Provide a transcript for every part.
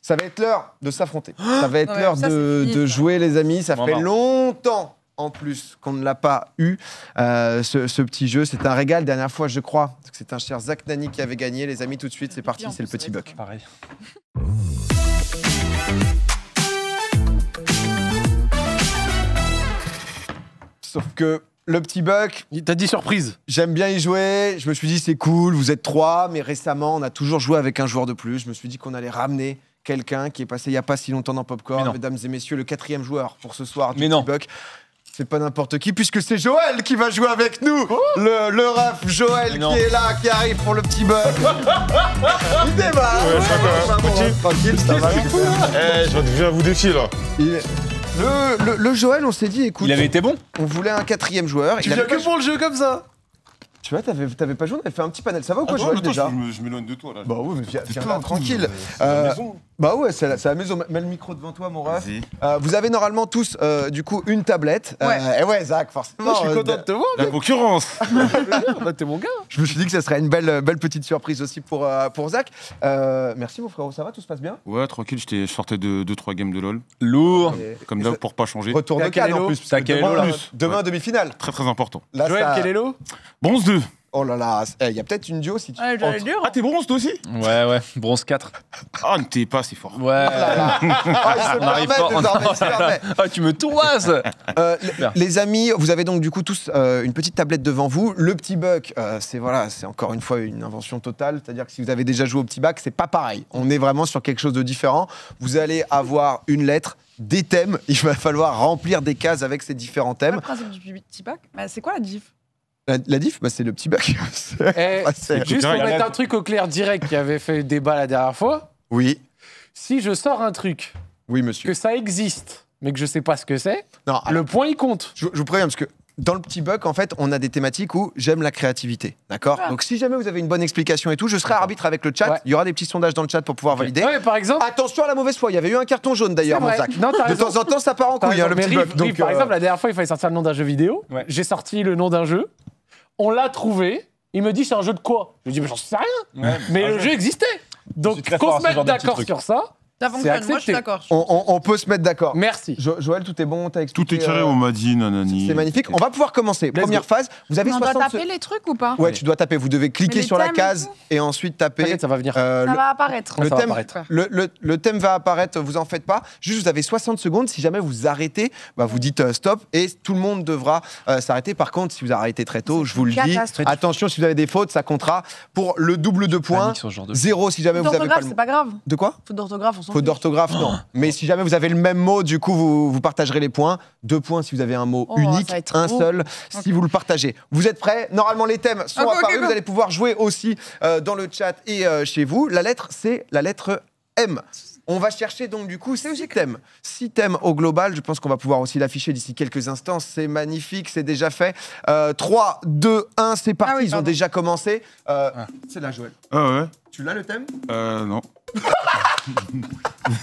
Ça va être l'heure de s'affronter. Ça va être l'heure de jouer, les amis. Ça fait longtemps, en plus, qu'on ne l'a pas eu, ce petit jeu. C'est un régal. Dernière fois, je crois que c'est un cher Zach Nani qui avait gagné. Les amis, tout de suite, c'est parti. C'est le petit Buck. Pareil. Sauf que le petit Buck... T'as dit surprise. J'aime bien y jouer. Je me suis dit, c'est cool, vous êtes 3. Mais récemment, on a toujours joué avec un joueur de plus. Je me suis dit qu'on allait ramener quelqu'un qui est passé il n'y a pas si longtemps dans Popcorn. Mesdames et messieurs, le 4e joueur pour ce soir du petit Buck. C'est pas n'importe qui, puisque c'est Joël qui va jouer avec nous. Le ref Joël qui est là, qui arrive pour le petit Buck. Il démarre. Tranquille, ça va. Je viens vous défier là. Le Joël, on s'est dit, écoute... Il avait été bon. On voulait un 4e joueur. Tu viens que pour le jeu comme ça. Tu vois, t'avais pas joué, on avait fait un petit panel. Ça va ou quoi, Joël, déjà? Je m'éloigne de toi, là. Bah oui, mais viens là, tranquille. Bah ouais, c'est la maison. Mets le micro devant toi, mon ref. Vous avez normalement tous, du coup, une tablette. Et ouais, Zach, forcément. Je suis content de te voir. La concurrence. Bah, t'es mon gars. Je me suis dit que ça serait une belle petite surprise aussi pour Zach. Merci, mon frérot. Ça va, tout se passe bien? Ouais, tranquille, je sortais de 2-3 games de LoL. Lourd. Comme d'hab, pour pas changer. Retour de Cannes en plus. T'as quel elo là? Demain, demi-finale. Très très important. Joël, quel elo? Bronze 2. Oh là là, il y a peut-être une duo si tu... Ah, t'es bronze toi aussi? Ouais, bronze 4. Ah, t'es pas assez fort. Ouais. Il se permet. Ah, tu me toises. Les amis, vous avez donc du coup tous une petite tablette devant vous. Le petit Buck, c'est encore une fois une invention totale. C'est-à-dire que si vous avez déjà joué au petit Buck, c'est pas pareil. On est vraiment sur quelque chose de différent. Vous allez avoir une lettre, des thèmes. Il va falloir remplir des cases avec ces différents thèmes. Le principe du petit Buck, c'est quoi la diff? La diff, c'est le petit Buck. Juste pour mettre un truc au clair direct qui avait fait débat la dernière fois. Oui. Si je sors un truc, oui, monsieur, que ça existe, mais que je sais pas ce que c'est, le point il compte. Je vous préviens, parce que dans le petit Buck, en fait, on a des thématiques où j'aime la créativité. D'accord? Donc si jamais vous avez une bonne explication et tout, je serai arbitre avec le chat. Ouais. Il y aura des petits sondages dans le chat pour pouvoir valider. Ouais, par exemple. Attention à la mauvaise foi, il y avait eu un carton jaune d'ailleurs, mon Zach. Non, de temps en temps, ça part en couille, le petit Buck. Donc, par exemple, la dernière fois, il fallait sortir le nom d'un jeu vidéo. Ouais. J'ai sorti le nom d'un jeu. On l'a trouvé. Il me dit, c'est un jeu de quoi? Je lui dis, mais j'en sais rien. Ouais, mais le jeu existait. Donc, qu'on se mette d'accord sur ça. Ça fonctionne, moi je suis d'accord. On peut se mettre d'accord. Merci. Joël, tout est bon, t'as expliqué. Tout est carré, on m'a dit, nanani. C'est magnifique. On va pouvoir commencer. Première phase. Vous avez 60 on doit taper les trucs ou pas? Ouais, tu dois taper. Vous devez cliquer sur la case et ensuite taper. Ça va venir. Ça va apparaître. Le thème va apparaître, vous en faites pas. Juste, vous avez 60 secondes. Si jamais vous arrêtez, vous dites stop et tout le monde devra s'arrêter. Par contre, si vous arrêtez très tôt, je vous le dis, attention, si vous avez des fautes, ça comptera pour le double de points. 0 si jamais vous avez pas le... c'est pas grave. De quoi? Faute d'orthographe, on s'en fout. Faute d'orthographe, non. Mais si jamais vous avez le même mot, du coup, vous partagerez les points. 2 points si vous avez un mot unique, un seul si vous le partagez. Vous êtes prêts? Normalement, les thèmes sont apparus. Vous allez pouvoir jouer aussi dans le chat et chez vous. La lettre, c'est la lettre M. On va chercher donc du coup 6 thèmes. 6 thèmes au global. Je pense qu'on va pouvoir aussi l'afficher d'ici quelques instants. C'est magnifique, c'est déjà fait. 3, 2, 1, c'est parti. Ils ont déjà commencé. C'est là, Joël. Ah ouais. Tu l'as le thème? Non.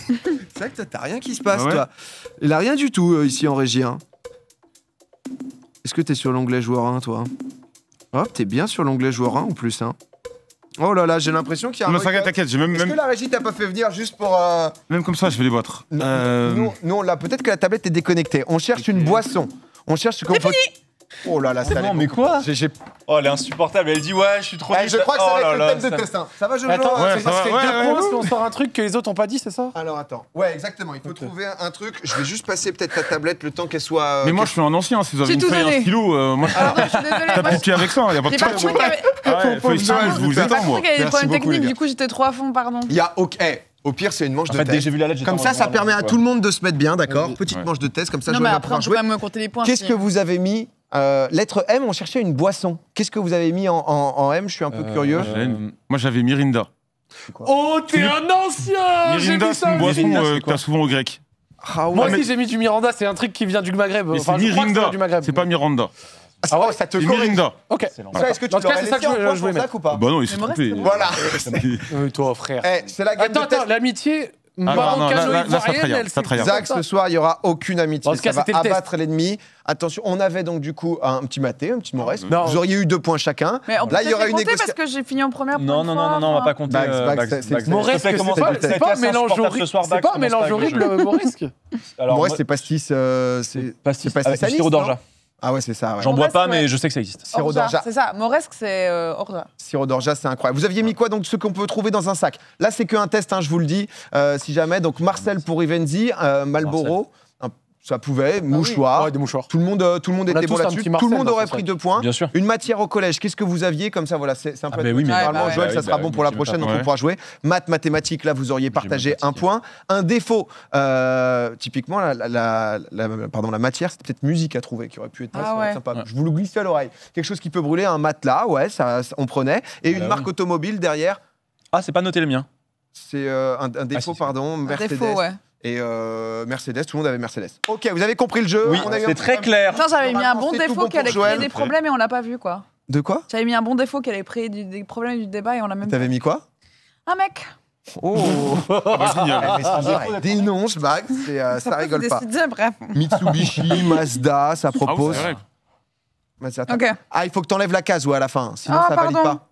C'est vrai que t'as rien qui se passe, toi. Il a rien du tout ici en régie. Hein. Est-ce que t'es sur l'onglet joueur 1, toi? Oh, t'es bien sur l'onglet joueur 1 en plus. Hein. Oh là là, j'ai l'impression qu'il y a un... T'inquiète, j'ai même... Est-ce que la régie t'a pas fait venir juste pour... Même comme ça, je vais les battre. Nous, on l'a. Peut-être que la tablette est déconnectée. On cherche une boisson. On cherche ce qu'on peut... Oh là là, ça non, mais quoi? Oh, elle est insupportable. Elle dit, ouais, je suis trop... Je crois que ça va être le thème de Testin. Ça va, Jojo? Attends, ça fait 2 points si on sort un truc que les autres n'ont pas dit, c'est ça? Alors, attends. Ouais, exactement. Il faut trouver un truc. Je vais juste passer peut-être ta tablette le temps qu'elle soit... Mais moi, je suis un ancien. Si vous avez une feuille et un stylo, moi, je suis désolé. T'as avec ça, il n'y a pas de problème. Feuille stylo, je vous attends, moi. Il y a des problèmes techniques, du coup, j'étais trop à fond, pardon. Il y a... Au pire, c'est une manche de test. Dès que j'ai vu la lettre, comme ça permet à tout le monde de se mettre bien, d'accord? Petite manche de test, comme ça, je vais pouvoir jouer. On peut me compter les points. Qu'est-ce que vous avez mis? Lettre M, on cherchait une boisson. Qu'est-ce que vous avez mis en M? Je suis un peu curieux. Moi, j'avais Mirinda. Oh, t'es un ancien! Mirinda, c'est une boisson que t'as souvent au grec. Moi aussi, j'ai mis du Miranda, c'est un truc qui vient du Maghreb. Enfin, c'est Mirinda, c'est pas Miranda. Ah ouais, ça te corrige. Mirinda. Ok. Est-ce que tu l'aurais laissé en pointe pour Zach ou pas? Bah non, il s'est trompé. Voilà. Toi, frère. C'est la gamme de test. Attends, l'amitié... marocaine-ivoirienne. Zach, ce soir, il n'y aura aucune amitié. Ça va abattre l'ennemi. Attention, on avait donc du coup un petit Maté, un petit Moresque. Vous auriez eu 2 points chacun. Mais là, il y aura une négociation. Parce que j'ai fini en première. Non, on va pas compter. Moresque, c'est pas un mélange horrible. C'est pas un mélange horrible, Moresque. Moresque, c'est pastis. C'est pastis sirop d'orgeat. Ah ouais, c'est ça. Ouais. J'en bois pas, mais je sais que ça existe. Sirop d'orgeat. C'est ça. Moresque, c'est orgeat. Sirop d'orgeat, c'est incroyable. Vous aviez mis quoi, donc, ce qu'on peut trouver dans un sac? Là, c'est qu'un test, hein, je vous le dis, si jamais. Donc, Marcel pour Rivenzi, Marlboro. Ça pouvait, mouchoir. Ouais, des mouchoirs. Tout le monde était bon là-dessus. Tout le monde aurait pris 2 points. Bien sûr. Une matière au collège, qu'est-ce que vous aviez comme ça? Voilà, c'est un peu. Oui, mais normalement, Joël, ça sera bon pour la prochaine, donc on pourra jouer. Maths, mathématiques, là, vous auriez partagé 1 point. Un défaut, typiquement, la matière, c'est peut-être musique à trouver qui aurait pu être sympa. Je vous le glisse à l'oreille. Quelque chose qui peut brûler, un matelas, ouais, ça, on prenait. Et une marque automobile derrière. Ah, c'est pas noté le mien. C'est un défaut, pardon, Mercedes. Un défaut, ouais. Et Mercedes, tout le monde avait Mercedes. Ok, vous avez compris le jeu. Oui, c'est très clair. J'avais mis un bon défaut qui allait créer des problèmes et on l'a pas vu, quoi. De quoi? J'avais mis un bon défaut qui allait créer des problèmes du débat et on l'a même pas vu. T'avais mis quoi? Un mec. Oh, dénonce, Max, ça rigole pas. Bref. Mitsubishi, Mazda, ça propose. Ok. Ah, il faut que t'enlèves la case, ouais, à la fin. Sinon, ça valide pas.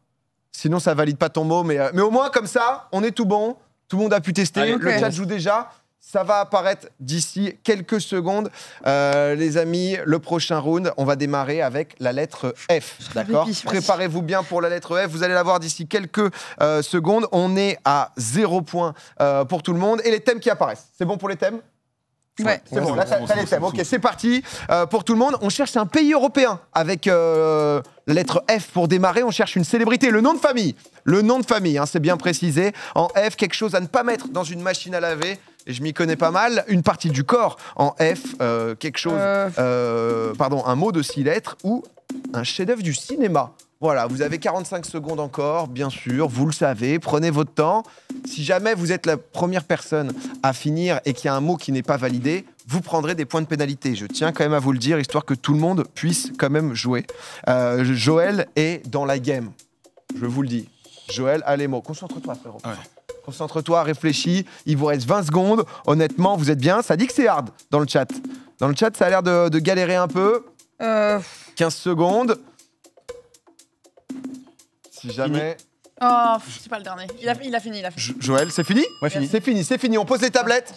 Sinon, ça valide pas ton mot. Mais au moins, comme ça, on est tout bon. Tout le monde a pu tester. Allez, le chat joue déjà. Ça va apparaître d'ici quelques secondes. Les amis, le prochain round, on va démarrer avec la lettre F. D'accord? Préparez-vous bien pour la lettre F. Vous allez la voir d'ici quelques secondes. On est à 0 points pour tout le monde. Et les thèmes qui apparaissent. C'est bon pour les thèmes? Ouais. C'est bon, là, t'as les thèmes. Ok, c'est parti. Pour tout le monde, on cherche un pays européen avec la lettre F pour démarrer. On cherche une célébrité. Le nom de famille. Le nom de famille, hein, c'est bien précisé. En F, quelque chose à ne pas mettre dans une machine à laver. Et je m'y connais pas mal. Une partie du corps en F, quelque chose, un mot de 6 lettres ou un chef-d'œuvre du cinéma. Voilà, vous avez 45 secondes encore, bien sûr, vous le savez, prenez votre temps. Si jamais vous êtes la première personne à finir et qu'il y a un mot qui n'est pas validé, vous prendrez des points de pénalité. Je tiens quand même à vous le dire, histoire que tout le monde puisse quand même jouer. Joël est dans la game, je vous le dis. Joël a les mots. Concentre-toi, frérot. Ouais. Concentre-toi, réfléchis. Il vous reste 20 secondes. Honnêtement, vous êtes bien. Ça dit que c'est hard dans le chat. Dans le chat, ça a l'air de galérer un peu. 15 secondes. Si jamais... Oh, c'est pas le dernier. Il a fini. Joël, c'est fini? Ouais, fini. C'est fini. On pose les tablettes.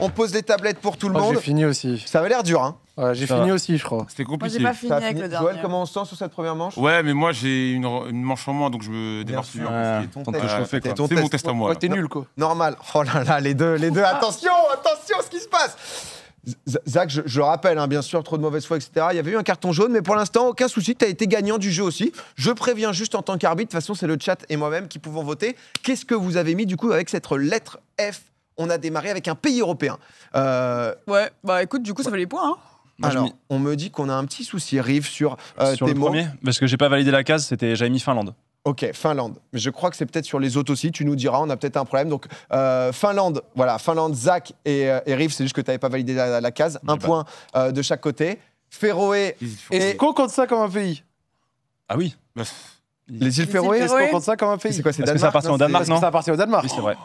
On pose les tablettes pour tout le monde. J'ai fini aussi. Ça avait l'air dur, hein? Ouais, j'ai fini aussi, je crois. C'était compliqué. Moi, j'ai pas fini avec le dernier. Joël, comment on se sent sur cette première manche? Ouais, mais moi, j'ai une manche en moins, donc je me démarre sur C'est mon test à moi. Ouais, t'es nul, quoi. Normal. Oh là là, les deux. Attention, ce qui se passe. Zach, je rappelle, hein, bien sûr, trop de mauvaise foi, etc. Il y avait eu un carton jaune, mais pour l'instant, aucun souci. Tu as été gagnant du jeu aussi. Je préviens juste en tant qu'arbitre. De toute façon, c'est le chat et moi-même qui pouvons voter. Qu'est-ce que vous avez mis, du coup, avec cette lettre F? On a démarré avec un pays européen. Ouais, bah écoute, du coup, ça fait les points. Hein. Alors, on me dit qu'on a un petit souci, Rive, sur sur tes le mots. premier, parce que j'ai pas validé la case, j'avais mis Finlande. Ok, Finlande. Mais je crois que c'est peut-être sur les autres aussi, tu nous diras, on a peut-être un problème. Donc, Finlande, voilà, Finlande, Zach et Rive, c'est juste que tu n'avais pas validé la case. Un point de chaque côté. Féroé. Est-ce qu'on compte ça comme un pays? Ah oui. Les îles Féroé, est-ce qu'on compte ça comme un pays? C'est quoi, c'est Parce que ça appartient au Danemark, non? Ça appartient au Danemark. Oui, c'est vrai.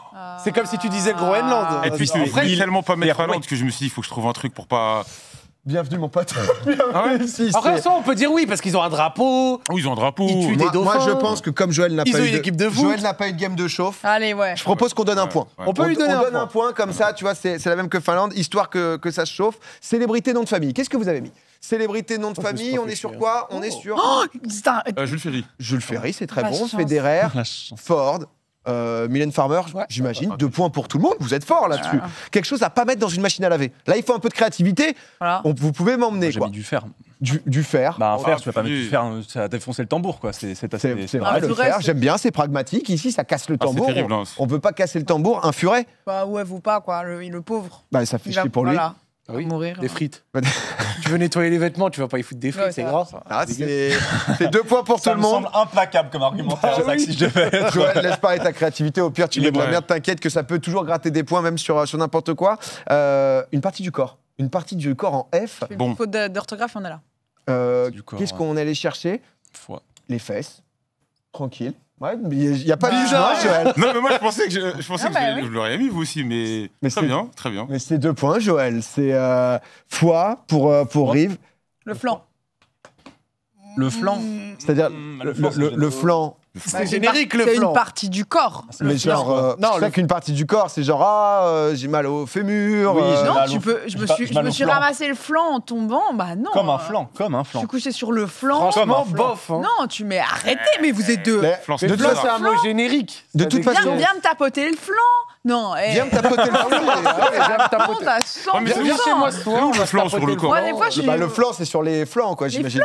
C'est comme si tu disais Groenland. Et puis, Après, il est tellement pas mettre Finlande que je me suis dit, il faut que je trouve un truc pour pas. Bienvenue, mon pote. Après, ça, on peut dire oui, parce qu'ils ont un drapeau. Oui, ils ont un drapeau. Ils tuent des dauphins. Moi, je pense que comme Joël n'a pas eu une équipe de foot. Joël n'a pas eu de game de chauffe. Allez, ouais. Je propose qu'on donne un point. Ouais. On peut lui donner un point comme ça, tu vois, c'est la même que Finlande, histoire que ça se chauffe. Célébrité, nom de famille. Qu'est-ce que vous avez mis? Célébrité, nom de famille, on est sur quoi? On est sur... Jules Ferry. Jules Ferry, c'est très La bon. chance. Federer, Ford, Mylène Farmer, j'imagine. 2 points pour tout le monde. Vous êtes fort là-dessus. Quelque chose à pas mettre dans une machine à laver. Là, il faut un peu de créativité. Voilà. Vous pouvez m'emmener. J'ai mis du fer. Du fer. Bah, un fer, tu vas pas mettre du fer, ça a défoncé le tambour, quoi. C'est vrai, le fer. J'aime bien, c'est pragmatique. Ici, ça casse le tambour. C'est terrible. On veut pas casser le tambour. Un furet. Bah ouais, vous pas, quoi. Le pauvre. Bah, ça fait chier pour lui. Voilà. Ah oui, mourir. des frites. Tu veux nettoyer les vêtements, tu vas pas y foutre des frites, c'est grave. Ah, c'est 2 points pour tout le monde. Ça me semble implacable comme argumentaire, Zach, si je devais être... Joël, laisse pas ta créativité. Au pire, tu mets de la merde, t'inquiète que ça peut toujours gratter des points, même sur n'importe quoi. Une partie du corps. Une partie du corps en F. Bon. Faute d'orthographe, on est là. Qu'est-ce qu'on allait chercher? Foie. Les fesses. Tranquille. Ouais, il n'y a pas de jugement, Joël. Non, mais moi, je pensais que je l'aurais mis, vous aussi, mais très bien, très bien. Mais c'est 2 points, Joël. C'est foi pour Rive. Le flanc. Le flanc. C'est-à-dire le flanc. C'est générique, le flanc. C'est une partie du corps. Mais genre, non, c'est qu'une partie du corps, c'est genre, j'ai mal au fémur. Oui, non, je me suis ramassé le flanc en tombant, bah non. Comme un flanc. Je suis couché sur le flanc. Franchement, bof. Hein. Non, arrêtez, mais vous êtes deux. De toute façon, c'est un mot générique. De toute façon. Viens me tapoter le flanc. Non, viens me tapoter le flanc. Viens me tapoter. Viens chez moi ce soir. Le flanc sur le corps. Le flanc, c'est sur les flancs, quoi, j'imagine.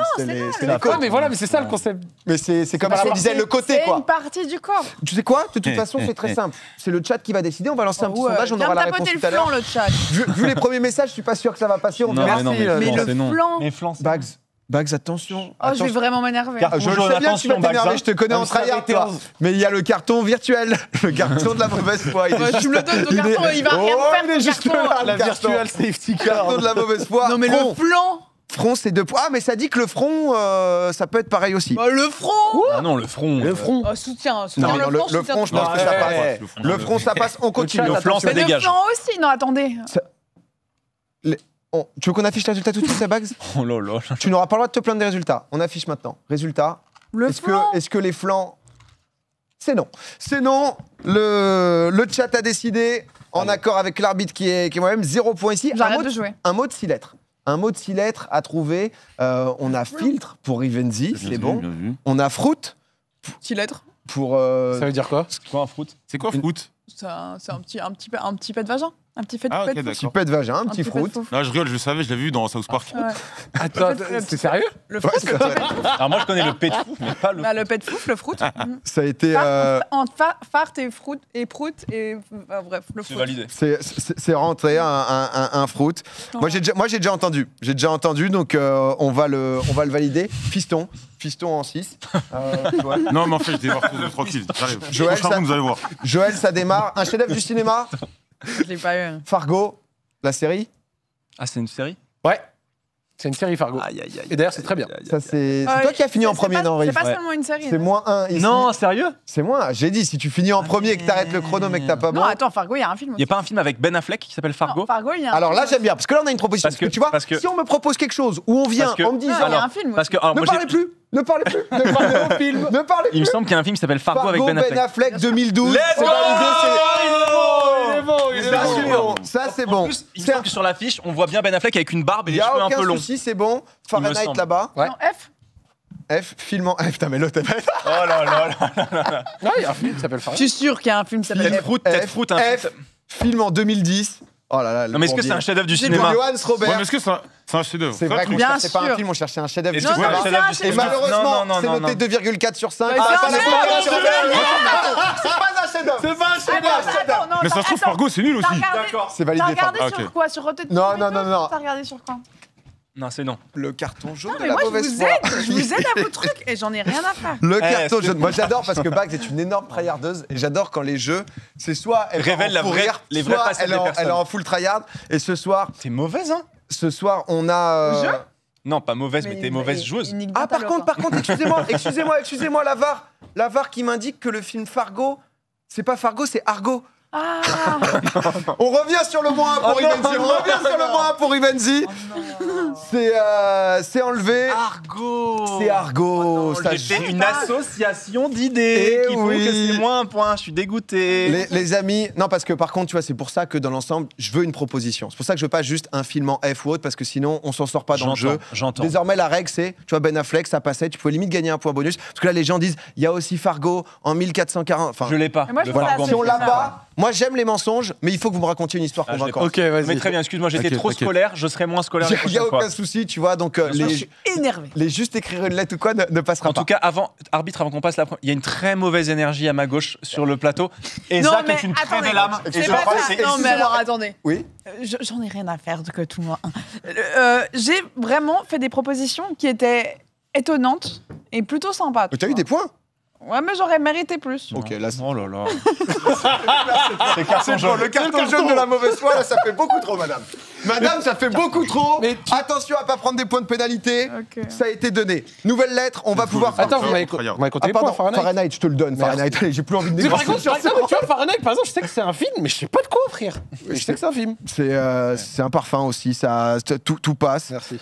C'est la côte. Mais voilà, mais c'est ça le concept. Mais c'est comme si on disait le côté, quoi. C'est une partie du corps. Tu sais quoi? De toute façon, c'est très simple. C'est le chat qui va décider. On va lancer un petit sondage, on aura la réponse tout à l'heure. Le chat. Vu les premiers messages, je suis pas sûr que ça va passer. On verra. Mais le flanc. Bags, attention. Oh, je vais vraiment m'énerver. Je sais bien que tu vas t'énerver, je te connais en tryhard, toi. Mais il y a le carton virtuel, le carton de la mauvaise foi. Tu me le donnes, ton carton, il va rien faire. Il est juste là, la virtual safety car. Carton de la mauvaise foi. Non, mais le flanc. Front, c'est 2 points. Ah, mais ça dit que le front, ça peut être pareil aussi. Le front. Ah non, le front. Soutien. Non, le front, je pense que ça passe. Le front, ça passe. On continue. Le flanc, ça dégage. Le flanc aussi. Non, attendez. Tu veux qu'on affiche les résultats tout de suite, Bags? Oh là là. Tu n'auras pas le droit de te plaindre des résultats. On affiche maintenant. Résultats. Est-ce que les flancs... C'est non. C'est non. Le chat a décidé, en accord avec l'arbitre qui est moi-même, 0 point ici. J'arrête de jouer. Un mot de 6 lettres. Un mot de 6 lettres à trouver. On a filtre pour Rivenzi, c'est bon. On a fruit. 6 lettres. Pour. Ça veut dire quoi? C'est quoi un fruit? C'est quoi fruit? C'est un petit pet de vagin. Un petit fait de Ah, ok, un petit d'accord. pet de vagin, un petit fruit. Non, je rigole, je le savais, je l'avais vu dans South Park. Attends, c'est sérieux? Le fruit, c'est Alors moi, je connais le pet de fou, mais pas le. le pet de fouf, le fruit. Ça a été. Entre fart et prout et bref, le fruit. C'est validé. C'est rentré un fruit. Moi j'ai déjà entendu. Donc on va le valider. Fiston en 6. Non, mais en fait, je démarre tranquille. J'arrive. Joël, vous allez voir. Joël, ça démarre. Un chef-d'œuvre du cinéma. Je l'ai pas eu. Fargo, la série. Ah, c'est une série? Ouais. C'est une série Fargo. Et d'ailleurs, c'est très bien. Ça, c'est toi qui as fini en premier, non, Riff? C'est pas seulement une série. C'est -1 ici. Non, sérieux? C'est moins. J'ai dit, si tu finis en premier et que t'arrêtes le chrono, mais que t'as pas bon. Non, attends, Fargo, il y a un film. Il n'y a pas un film avec Ben Affleck qui s'appelle Fargo? Non, Fargo, il y a un Alors là, film j'aime bien, parce que là, on a une proposition. Parce que- tu vois, parce que- si on me propose quelque chose où on vient en me disant. il y a un film. Parce que, alors, Ne moi, parlez plus. Ne parlez plus. Ne parlez au film. Ne parlez il me plus. semble qu'il y a un film qui s'appelle Fargo avec Ben Affleck. 2012. Let's C'est go. validé. Il est bon, il est Ça, c'est bon. bon. Ça, c'est bon. En plus, il me semble que sur l'affiche, on voit bien Ben Affleck avec une barbe et Il les n'y a cheveux un aucun peu longs. souci, c'est bon. Il me Fahrenheit semble. là-bas. Ouais. Non, F. F, film en F. Putain, mais l'autre, Oh là là là. Non, il y a un film qui s'appelle Fargo. Je suis sûr qu'il y a un film qui s'appelle F. Tête fruit, un F, film en 2010. Oh là là. Non, mais est-ce que c'est un chef-d'œuvre du cinéma? Johannes Ouais, Robert. mais est-ce que c'est un chef-d'œuvre? C'est vrai qu'on Bien cherchait pas un sûr. film, on cherchait un chef-d'œuvre. Est-ce du que c'est Non, cinéma. un chef-d'œuvre du Et cinéma? malheureusement, Non, c'est non, noté non. 2,4 sur 5. C'est un chef-d'œuvre. C'est pas un chef-d'œuvre. C'est pas un chef-d'œuvre. Mais ça se trouve, Fargo, c'est nul aussi. C'est T'as validé. regardé Ah, ok. sur quoi? Sur Rotten Non, Tomatoes? non, non, non. T'as regardé sur quoi? Non, c'est non. Le carton jaune Non, de mais la moi, mauvaise foi. je vous aide à vos trucs et j'en ai rien à faire. Le carton c'est jaune. Moi, j'adore parce que Bags est une énorme tryhardeuse et j'adore quand les jeux, c'est soit elle Révèle va en la fou vraie- rire, les vraies soit facettes elle des est en- personnes. elle est en full tryhard. Et ce soir, T'es mauvaise, hein? on a. Le jeu Non, pas mauvaise, mais t'es mauvaise joueuse. Ah, par contre, excusez-moi, la VAR qui m'indique que le film Fargo, c'est pas Fargo, c'est Argo. Ah. On revient sur le moins 1 pour Rivenzi. C'est enlevé. Argo. C'est Argo. Ça C'était une association d'idées Eh qui font oui. que c'est moins un point. Je suis dégoûté. Les amis, non, parce que par contre, tu vois, c'est pour ça que dans l'ensemble, je veux une proposition. C'est pour ça que je veux pas juste un film en F ou autre, parce que sinon, on s'en sort pas dans le jeu. J'entends. Désormais, la règle, c'est, tu vois, Ben Affleck, ça passait, tu pouvais limite gagner un point bonus. Parce que là, les gens disent, il y a aussi Fargo en 1440. Enfin, Je l'ai pas. Mais moi, je Le pense Fargo. à si on l'a ça. pas, moi, j'aime les mensonges, mais il faut que vous me racontiez une histoire Ah, je l'ai convaincante. Ok, vas-y. Mais très bien, excuse-moi, j'étais trop T'inquiète. scolaire. Je serai moins scolaire la Il n'y prochaine a fois. aucun souci, tu vois, donc Je suis énervé. les juste écrire une lettre ou quoi ne passera En pas. tout cas, arbitre, avant qu'on passe il y a une très mauvaise énergie à ma gauche sur le plateau. Et Non, Zach mais est une très attendez, belle âme. c'est Et je pas crois que ça. c'est- Non, mais excusez-moi. alors attendez. Oui. J'en ai rien à faire que tout le monde. J'ai vraiment fait des propositions qui étaient étonnantes et plutôt sympas. T'as eu des points? Ouais, mais j'aurais mérité plus. Ok, là, oh là là. c'est carton jaune. Le carton jaune de la mauvaise foi, là, ça fait beaucoup trop, madame. Madame, ça fait beaucoup trop. Attention à pas prendre des points de pénalité. Ça a été donné. Nouvelle lettre, on va pouvoir... Attends, vous m'avez compté les points, Fahrenheit, je te le donne. Fahrenheit, allez, j'ai plus envie de négocier. Tu vois, Fahrenheit, par exemple, je sais que c'est un film, mais je sais pas de quoi, frère. Je sais que c'est un film. C'est un parfum aussi, tout passe. Merci.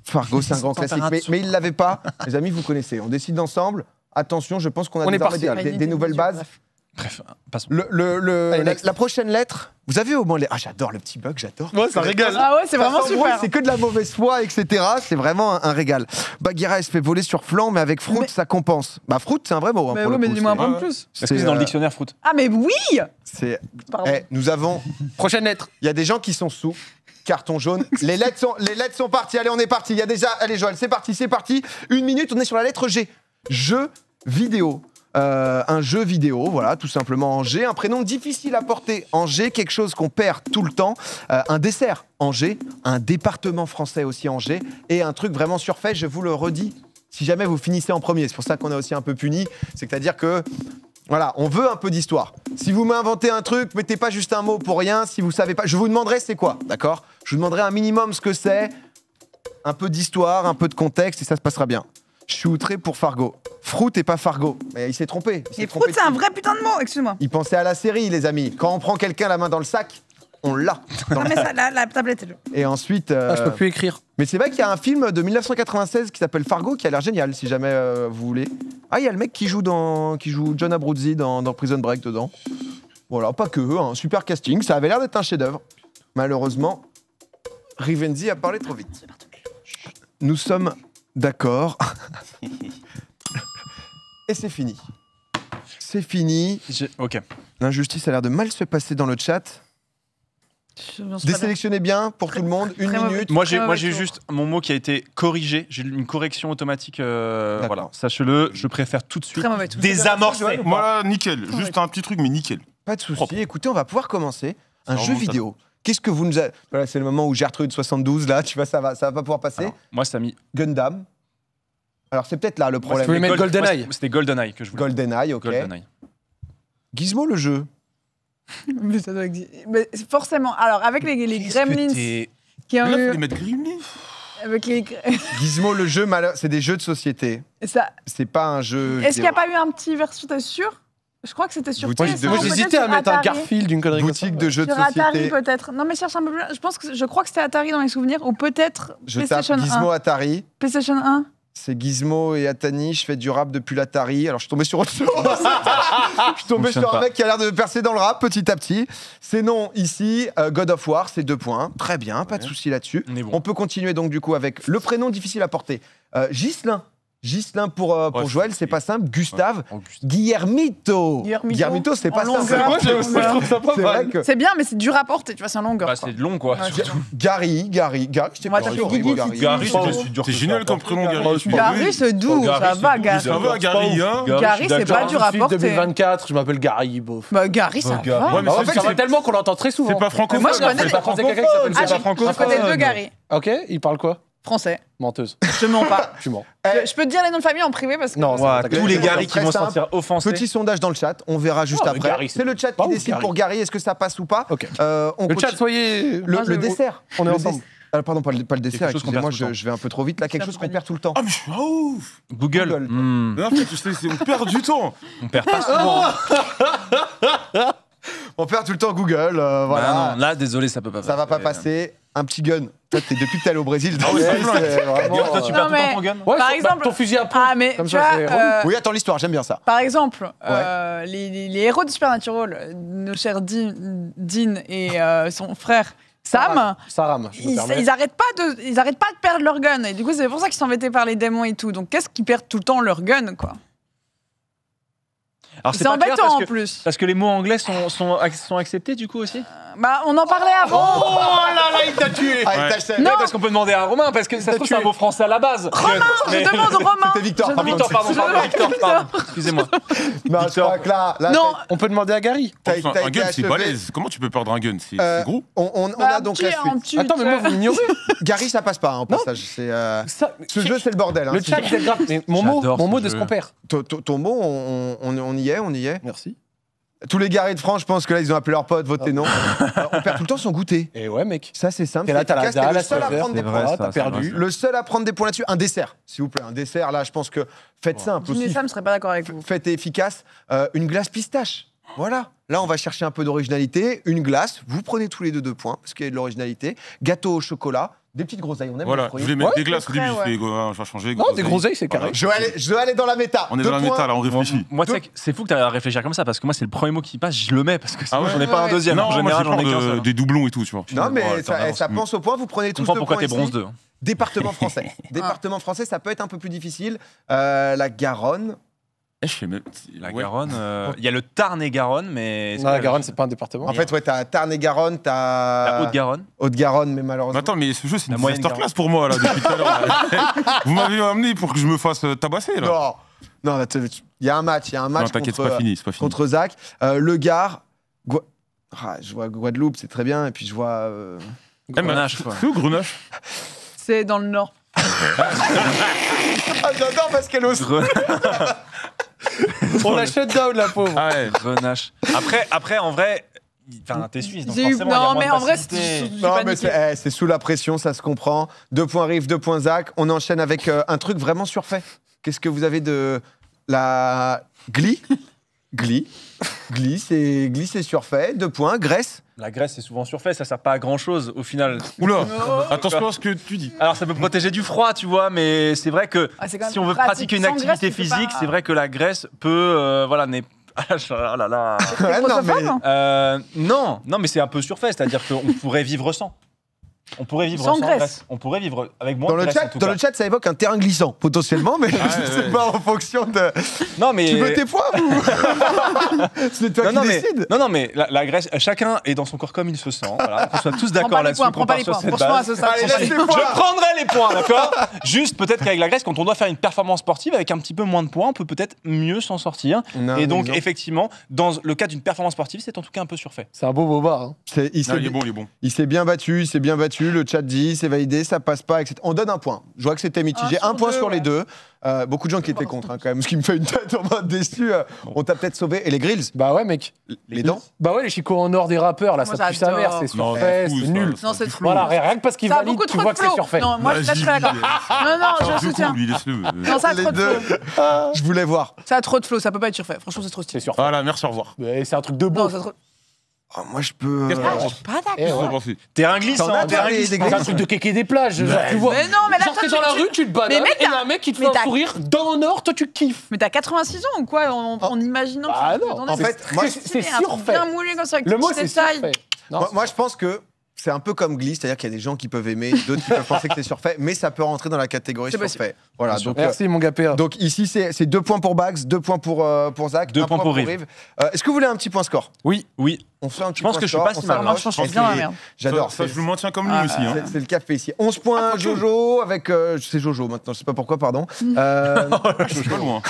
Fargo, c'est un grand classique. Mais il l'avait pas. Les amis, vous connaissez. On décide ensemble. Attention, je pense qu'on a des nouvelles bases. Bref, la prochaine lettre, vous avez au moins les... Ah, j'adore le petit bug, j'adore. Ouais, ça régale. Ah ouais, c'est vraiment super. C'est que de la mauvaise foi, etc. C'est vraiment un régal. Bagheera, se fait voler sur flanc, mais avec Fruit, ça compense. Bah, Fruit, c'est un vrai mot. Mais oui, mais dis-moi un peu plus. Est-ce que c'est dans le dictionnaire Fruit? Ah, mais oui. Nous avons... Prochaine lettre. Il y a des gens qui sont sous. Carton jaune. Les lettres sont parties. Allez, on est parti. Il y a déjà... Allez, Joël, c'est parti. 1 minute, on est sur la lettre G. Jeu vidéo. Un jeu vidéo, voilà, tout simplement en G. Un prénom difficile à porter en G, quelque chose qu'on perd tout le temps. Un dessert en G, un département français aussi en G, et un truc vraiment surfait, je vous le redis, si jamais vous finissez en premier. C'est pour ça qu'on est aussi un peu puni. C'est-à-dire que, voilà, on veut un peu d'histoire. Si vous m'inventez un truc, mettez pas juste un mot pour rien. Si vous savez pas, je vous demanderai c'est quoi, d'accord? Je vous demanderai un minimum ce que c'est, un peu d'histoire, un peu de contexte, et ça se passera bien. Je suis outré pour Fargo. Fruit et pas Fargo. Mais il s'est trompé. Mais Fruit, c'est un vrai putain de mot, excuse-moi. Il pensait à la série, les amis. Quand on prend quelqu'un la main dans le sac, on l'a. Non, mais ça, la tablette est là. Et ensuite... je peux plus écrire. Mais c'est vrai qu'il y a un film de 1996 qui s'appelle Fargo qui a l'air génial, si jamais vous voulez. Ah, il y a le mec qui joue John Abruzzi dans Prison Break dedans. Voilà, pas que, un super casting. Ça avait l'air d'être un chef-d'œuvre. Malheureusement, Rivenzi a parlé trop vite. Nous sommes... D'accord. Et c'est fini. C'est fini. Ok. L'injustice a l'air de mal se passer dans le chat. Désélectionnez bien pour tout le monde. 1 minute. Moi, j'ai juste mon mot qui a été corrigé. J'ai une correction automatique. Voilà, sachez-le. Je préfère tout de suite désamorcer. Moi, nickel. Juste un petit truc, mais nickel. Pas de souci. Écoutez, on va pouvoir commencer un jeu vidéo. Qu'est-ce que vous nous avez... Voilà, c'est le moment où Gertrude 72, là, tu vois, ça va pas pouvoir passer. Alors, moi, ça a mis... Gundam. Alors, c'est peut-être là le problème. Vous voulez mettre GoldenEye? C'était GoldenEye que je voulais. GoldenEye, ok. GoldenEye. Gizmo, le jeu. Mais ça doit exister. Mais forcément. Alors, avec les Gremlins... Qui ont eu... mettre Gremlins. Avec les... Gizmo, le jeu, c'est des jeux de société. C'est pas un jeu... Est-ce qu'il n'y a pas eu un petit version, t'es sûr? Je crois que c'était sur PS1. Moi, j'hésitais à mettre un Garfield d'une connerie. Boutique de jeux de société. Sur Atari, peut-être. Non, mais cherche un peu plus. Je crois que c'était Atari dans les souvenirs, ou peut-être PlayStation 1. Gizmo Atari. PlayStation 1. C'est Gizmo et Atani, je fais du rap depuis l'Atari. Alors je suis tombé sur autre chose. Je suis tombé sur un mec qui a l'air de percer dans le rap petit à petit. C'est non ici, God of War, c'est 2 points. Très bien, pas de souci là-dessus. On peut continuer donc du coup avec le prénom difficile à porter. Ghislain. Ghislain pour Joël, c'est pas simple. Gustave, Guillermito. Guillermito, c'est pas simple. Moi, je trouve ça pas mal. C'est bien, mais c'est dur à porter, tu vois, c'est un longueur. Bah, c'est long, quoi. Gary, j'étais pas sûr. Gary, c'est génial comme prénom, Gary. Gary, c'est doux, ça va, Gary. Ça va, Gary, hein. Gary, c'est pas dur à porter. 2024, je m'appelle Gary, bof. Bah, Gary, ça va. En fait, ça va tellement qu'on l'entend très souvent. C'est pas francophone. Moi, je connais francophone. Je connais 2 Gary. Ok, il parle quoi? Français. Menteuse. Je mens pas. Tu mens. Je peux te dire les noms de famille en privé parce que... Non, tous les Gary qui vont se sentir offensés. Petit sondage dans le chat, on verra juste après. C'est le chat qui décide pour Gary, est-ce que ça passe ou pas. Le chat, soyez... Le dessert. On est ensemble. Pardon, pas le dessert, excusez-moi, je vais un peu trop vite. Là, quelque chose qu'on perd tout le temps. Ah, mais je suis ouf. Google. Non, tu sais, on perd du temps. On perd pas souvent. On perd tout le temps Google, voilà. Non, là, désolé, ça peut pas passer. Ça va pas passer. Un petit gun. Toi, depuis que t'es allé au Brésil. Toi, tu perds tout le temps ton gun. Par exemple, ton fusil à pompe. Ah, mais tu vois... Oui, attends l'histoire, j'aime bien ça. Par exemple, les héros de Supernatural, nos chers Dean et son frère Sam, ils arrêtent pas de perdre leur gun. Et du coup, c'est pour ça qu'ils sont embêtés par les démons et tout. Donc, qu'est-ce qu'ils perdent tout le temps leur gun, quoi? Alors c'est embêtant en plus. Parce que les mots anglais sont acceptés du coup aussi. On en parlait avant. Oh là, il t'a tué. Non, parce qu'on peut demander à Romain, parce que ça se trouve c'est un mot français à la base. Romain, je demande Romain. C'était Victor. Victor, pardon. Excusez-moi. Victor, là, non, on peut demander à Gary. Un gun, c'est balèze. Comment tu peux perdre un gun? C'est gros. On a donc la suite. Attends, mais moi, vous m'ignorez. Gary, ça passe pas, en passage. Ce jeu, c'est le bordel. Le chat, c'est grave. Mais mon mot de ce qu'on perd. Ton mot, on y est. Merci. Tous les Gary de France, je pense que là, ils ont appelé leur pote, votez non. On perd tout le temps son goûter. Et ouais, mec. Ça, c'est simple. Et là, t'as la dalle, le seul à prendre des points. T'as perdu. Le seul à prendre des points là-dessus, un dessert, s'il vous plaît. Un dessert, là, je pense que faites simple aussi. Sam ne serait pas d'accord avec vous. Faites efficace. Une glace pistache. Voilà. Là, on va chercher un peu d'originalité. Une glace, vous prenez tous les 2 points, parce qu'il y a de l'originalité. Gâteau au chocolat. Des petites groseilles, on aime voilà, je voulais mettre des glaces au début, je vais changer. Non, des groseilles, c'est carré. Je vais aller dans la méta. On est dans la méta, là, on réfléchit. Moi, c'est fou que tu aies à réfléchir comme ça, parce que moi, c'est le premier mot qui passe, je le mets, parce que sinon, j'en ai pas un deuxième. Non, en général, j'en ai qu'un. Des doublons et tout, tu vois. Non, mais ça pense au point, vous prenez tous 2 points. Pourquoi t'es bronze 2. Département français. Département français, ça peut être un peu plus difficile. La Garonne. Je sais même. La Garonne, il y a le Tarn et Garonne, mais. Non, la Garonne, c'est pas un département. En fait, ouais, t'as Tarn et Garonne, t'as. La Haute-Garonne. Haute-Garonne, mais malheureusement. Attends, mais ce jeu, c'est une masterclass pour moi, là, depuis tout à l'heure. Vous m'avez amené pour que je me fasse tabasser, là. Non, il y a un match. Non, t'inquiète, c'est pas fini. Contre Zach. Le Gard. Je vois Guadeloupe, c'est très bien. Et puis je vois. Grenache, quoi. C'est où Grenache? C'est dans le nord. J'adore parce qu'elle ose. On la shut down, la pauvre. Ah ouais, Grenache. Après, en vrai, t'es suisse, donc forcément, non, mais en vrai, c'est sous la pression, ça se comprend. 2 points Riff, 2 points Zach. On enchaîne avec un truc vraiment surfait. Qu'est-ce que vous avez de la Glee? Glee, c'est surfait. 2 points. Grèce. La Grèce, c'est souvent surfait, ça sert pas à grand chose au final. Oula, attention à ce que tu dis. Alors ça peut protéger du froid, tu vois, mais c'est vrai que si on veut pratiquer une activité physique, c'est vrai que la Grèce peut, n'est. Ah là là. Non, mais c'est un peu surfait, c'est-à-dire qu'on pourrait vivre sans. On pourrait vivre sans Grèce. On pourrait vivre avec moins de Grèce. Dans le chat, ça évoque un terrain glissant, potentiellement, mais je sais pas en fonction de. Non, mais. Tu veux tes points ou c'est toi qui décides. Non, mais la Grèce, chacun est dans son corps comme il se sent. Voilà, qu'on soit tous d'accord là-dessus. Prends pas les points. Franchement, je prendrai les points, d'accord. Juste, peut-être qu'avec la Grèce, quand on doit faire une performance sportive avec un petit peu moins de points, on peut peut-être mieux s'en sortir. Et donc, effectivement, dans le cas d'une performance sportive, c'est en tout cas un peu surfait. C'est un beau bobard. Il est bon. Il s'est bien battu. Le chat dit, c'est validé, ça passe pas, etc. On donne un point. Je vois que c'était mitigé. Un point sur les 2. Beaucoup de gens qui étaient contre, quand même. Ce qui me fait une tête en mode déçu. On t'a peut-être sauvé. Et les grills? Bah ouais, mec. Les dents? Bah ouais, les chicots en or des rappeurs, là, ça pue sa mère. C'est surfait, c'est nul. Non, c'est flou. Voilà, rien que parce qu'il valide, tu vois que c'est surfait. Non, moi, je suis d'accord. Non, je soutiens. Non, ça a trop de flow. Je voulais voir. Ça a trop de flow, ça peut pas être surfait. Franchement, c'est trop stylé. Voilà, merci, au revoir. C'est un truc de beau. Moi, je peux. Je suis pas d'accord. Terrain glissant. C'est un truc de kéké des plages. Tu vois. Mais non, mais là, t'es dans la rue, tu te banales, et un mec qui te fait un sourire dans le nord, toi tu kiffes. Mais t'as 86 ans ou quoi en imaginant que ah non, en fait, c'est surfait. Bien moulé comme ça. Le mot, c'est surfait. Moi, je pense que c'est un peu comme Glee, c'est-à-dire qu'il y a des gens qui peuvent aimer, d'autres qui peuvent penser que c'est surfait, mais ça peut rentrer dans la catégorie surfait. Voilà, donc, merci mon gars PA. Donc ici, c'est 2 points pour Bags, 2 points pour Zach, 2 points pour Rive. Est-ce que vous voulez un petit point score? Oui. On fait un petit je pense que je suis pas si mal. Je pense bien la merde. J'adore. Ça, je le maintiens comme lui aussi. C'est le café ici. 11 points Jojo avec. C'est Jojo maintenant, je sais pas pourquoi, pardon. Je suis pas loin.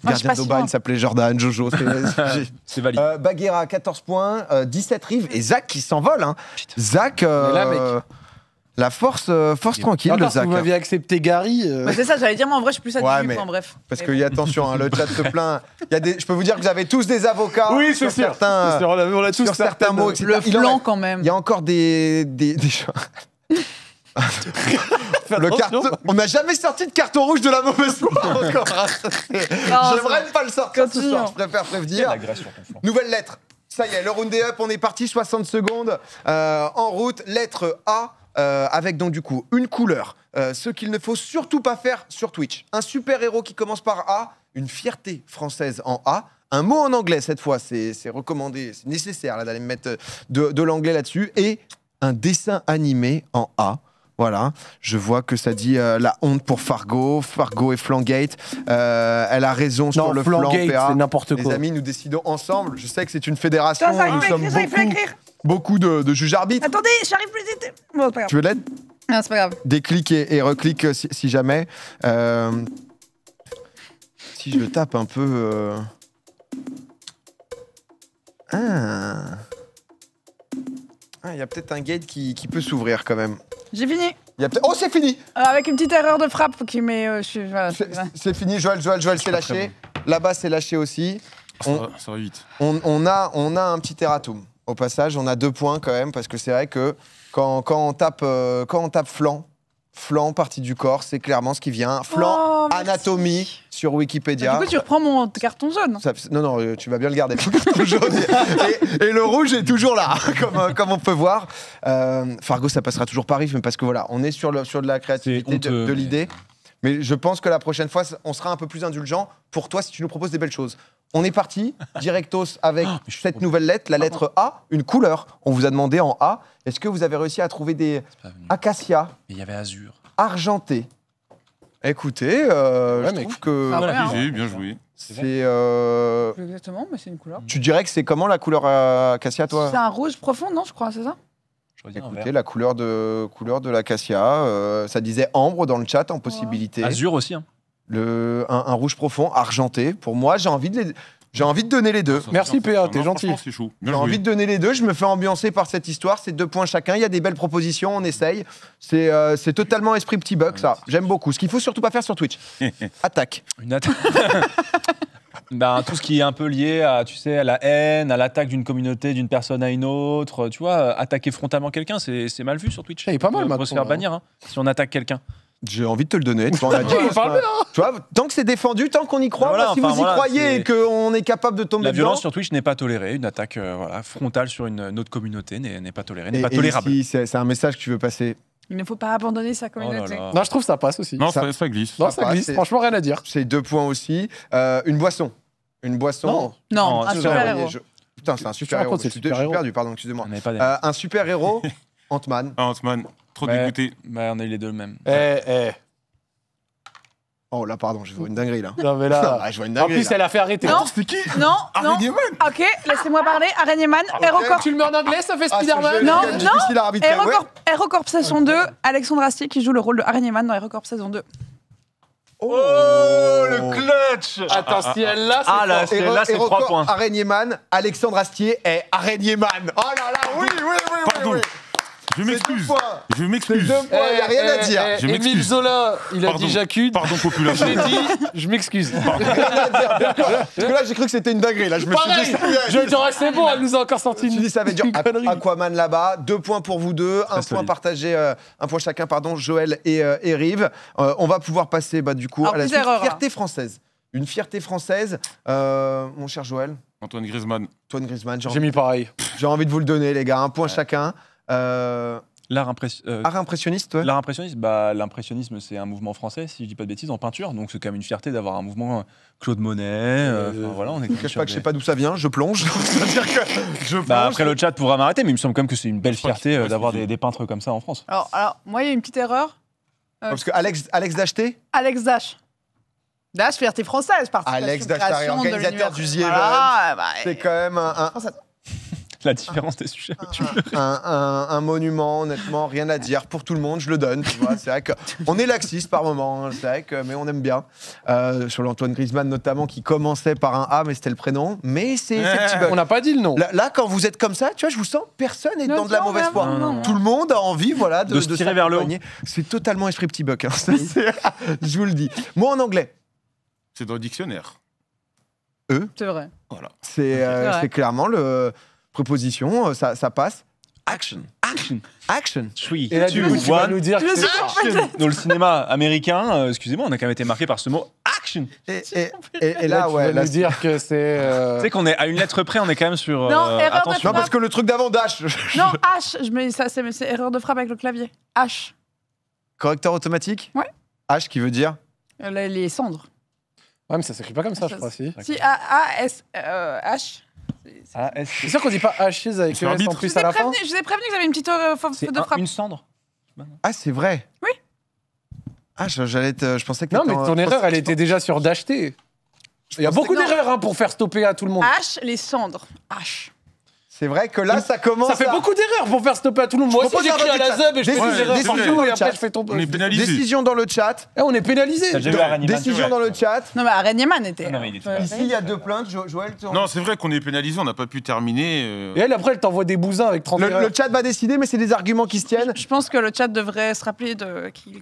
Gardien d'Aubagne s'appelait Jordan, Jojo. C'est valide. Bagheera, 14 points, 17 Rive et Zach qui s'envole. Zach. Là, mec. La force tranquille, le Zach. Si vous m'aviez accepté Gary. C'est ça, j'allais dire, moi en vrai, je suis plus à 18 points, bref. Parce qu'il y a attention, le chat se plaint. Je peux vous dire que vous avez tous des avocats. Oui, c'est sûr. On a tous certains mots, etc. Le flanc, quand même. Il y a encore des le carton. On n'a jamais sorti de carton rouge de la mauvaise foi encore. J'aimerais pas le sortir ce soir, je préfère prévenir. Nouvelle lettre. Ça y est, le round est up, on est parti, 60 secondes. En route, lettre A. Avec donc du coup une couleur, ce qu'il ne faut surtout pas faire sur Twitch. Un super-héros qui commence par A, une fierté française en A, un mot en anglais cette fois, c'est recommandé, c'est nécessaire là, d'aller mettre de l'anglais là-dessus, et un dessin animé en A. Voilà, je vois que ça dit la honte pour Fargo. Fargo et Flangate. Elle a raison sur le flanc. C'est n'importe quoi. Les amis, nous décidons ensemble. Je sais que c'est une fédération. Nous sommes beaucoup de juges arbitres. Attendez, j'arrive plus vite. Bon, pas grave. Tu veux l'aide? Non, c'est pas grave. Déclic et reclic si jamais. Si je le tape un peu. Il y a peut-être un gate qui peut s'ouvrir quand même. J'ai fini. Oh, c'est fini. Avec une petite erreur de frappe qui met. Voilà, c'est fini, Joël s'est lâché. Là-bas, c'est lâché aussi. Ça va vite. On a un petit erratum. Au passage, on a 2 points quand même, parce que c'est vrai que quand on tape flanc, partie du corps, c'est clairement ce qui vient. Flanc, anatomie sur Wikipédia. Du coup, tu reprends mon carton jaune. Non, tu vas bien le garder. Le carton jaune et le rouge est toujours là, comme on peut voir. Fargo, ça passera toujours par riff, mais parce que voilà, on est sur de la créativité, de l'idée. Mais je pense que la prochaine fois, on sera un peu plus indulgent pour toi si tu nous proposes des belles choses. On est parti, directos, avec cette nouvelle lettre, la lettre A, une couleur. On vous a demandé en A, est-ce que vous avez réussi à trouver des acacias? Il y avait azur. Argenté. Écoutez, je trouve que... bien joué. C'est... Exactement, mais c'est une couleur. Tu dirais que c'est comment la couleur acacia, toi? C'est un rouge profond, non, je crois, c'est ça? Écoutez, la couleur de l'acacia, ça disait ambre dans le chat en possibilité. Azur aussi, hein. Un rouge profond, argenté. Pour moi, j'ai envie de donner les deux. Merci PA, t'es gentil. C'est chaud. J'ai envie de donner les deux. Je me fais ambiancer par cette histoire. C'est 2 points chacun. Il y a des belles propositions. On essaye. C'est totalement esprit petit bug, ça. J'aime beaucoup. Ce qu'il faut surtout pas faire sur Twitch. Attaque. Une attaque. Tout ce qui est un peu lié à, tu sais, à la haine, à l'attaque d'une communauté, d'une personne à une autre. Tu vois, attaquer frontalement quelqu'un, c'est mal vu sur Twitch. Il est pas mal, on peut se faire bannir si on attaque quelqu'un. J'ai envie de te le donner. Tu vois, tant que c'est défendu, tant qu'on y croit, si vous y croyez et qu'on est capable de tomber dedans... La violence sur Twitch n'est pas tolérée. Une attaque frontale sur une autre communauté n'est pas tolérée, n'est pas tolérable. Et si c'est un message que tu veux passer. Il ne faut pas abandonner sa communauté. Non, je trouve que ça passe aussi. Non, ça glisse. Non, ça glisse. Franchement, rien à dire. C'est 2 points aussi. Une boisson. Non, un super-héros. Putain, c'est un super-héros. Je suis perdu, pardon, excusez-moi. Un super-héros, Ant-Man. Ant-Man. Trop dégoûté. On a eu les deux le même. Oh là, pardon, je vois une dinguerie là. Non, mais là. Je vois une dinguerie. En plus, elle a fait arrêter. Non, c'est qui? Non. Araignée Man. Ok, laissez-moi parler. Araignée Man, HeroCorp. Tu le mets en anglais, ça fait Spider-Man? Non. HeroCorp saison 2, Alexandre Astier qui joue le rôle de Araignée Man dans HeroCorp saison 2. Oh, le clutch! Attends, si elle l'a, c'est là, c'est 3 points. Araignée Man, Alexandre Astier est Araignée Man. Oh là là, oui. Pardon. Je m'excuse. Il n'y a rien à dire. Émile Zola, il a dit j'accuse. Pardon, population. J'ai dit, je m'excuse. Parce que là, j'ai cru que c'était une dinguerie. Là, je me suis dit. Je dirais, c'est bon, elle nous a encore sorti une. Ça va être dur. Aquaman là-bas, 2 points pour vous deux, un point partagé, un point chacun, pardon, Joël et Rive. On va pouvoir passer du coup à la suite. Fierté française. Une fierté française, mon cher Joël. Antoine Griezmann. J'ai mis pareil. J'ai envie de vous le donner, les gars. Un point chacun. L'art impressionniste, ouais. L'art impressionniste, l'impressionnisme, c'est un mouvement français, si je dis pas de bêtises, en peinture. Donc c'est quand même une fierté d'avoir un mouvement Claude Monet. Voilà, on est. Je ne cache pas que je sais pas d'où ça vient. Je plonge. C'est-à-dire que je plonge. Après le chat pourra m'arrêter, mais il me semble quand même que c'est une belle fierté d'avoir des peintres comme ça en France. Alors moi, il y a une petite erreur. Parce que Alex Dacheté. Alex Dash, fierté française, Alex Dacheté, organisateur du Ziel. C'est quand même un. La différence des sujets. Un monument, honnêtement, rien à dire. Pour tout le monde, je le donne. Tu vois. C'est vrai qu'on est laxiste par moment, c'est vrai mais on aime bien. Sur l'Antoine Griezmann notamment, qui commençait par un A, mais c'était le prénom. Mais c'est petit bug. On n'a pas dit le nom. Là, quand vous êtes comme ça, tu vois, je vous sens, personne n'est dans de la mauvaise foi. Tout le monde a envie, de se tirer vers le haut. C'est totalement esprit petit bug. Je vous le dis. Moi, en anglais. C'est dans le dictionnaire. C'est vrai. Voilà. C'est clairement le... Proposition, ça passe. Action. 3, et là, du coup, tu vas nous dire que c'est action. Dans le cinéma américain, excusez-moi, on a quand même été marqué par ce mot action. Et là, tu vas nous dire que c'est. Tu sais qu'on est à une lettre près, on est quand même sur. Non, attention. Non, parce que le truc d'avant, dash. Non, H. C'est erreur de frappe avec le clavier. H. Correcteur automatique. Ouais. H qui veut dire. Les cendres. Ouais, mais ça s'écrit pas comme ça, je crois. Si. H. C'est sûr qu'on dit pas H avec ES en plus à la fin. Je vous ai prévenu que j'avais une petite faute de frappe. Une cendre. Ah, c'est vrai. Oui. Ah, je pensais que non, mais ton erreur, elle était déjà sur d'acheter. Il y a beaucoup d'erreurs pour faire stopper à tout le monde. H, les cendres. H. C'est vrai que là, ça commence. Ça fait beaucoup d'erreurs pour faire stopper à tout le monde. Moi aussi, j'écris à la ZEB et je fais des erreurs partout et après, je fais ton. On est pénalisé. Décision dans le chat. On est pénalisé. Décision dans le chat. Non, mais Arenyaman était. Ici, il y a 2 plaintes. Joël, non, c'est vrai qu'on est pénalisé, on n'a pas pu terminer. Et elle, après, elle t'envoie des bousins avec 30 erreurs. Le chat va décider, mais c'est des arguments qui se tiennent. Je pense que le chat devrait se rappeler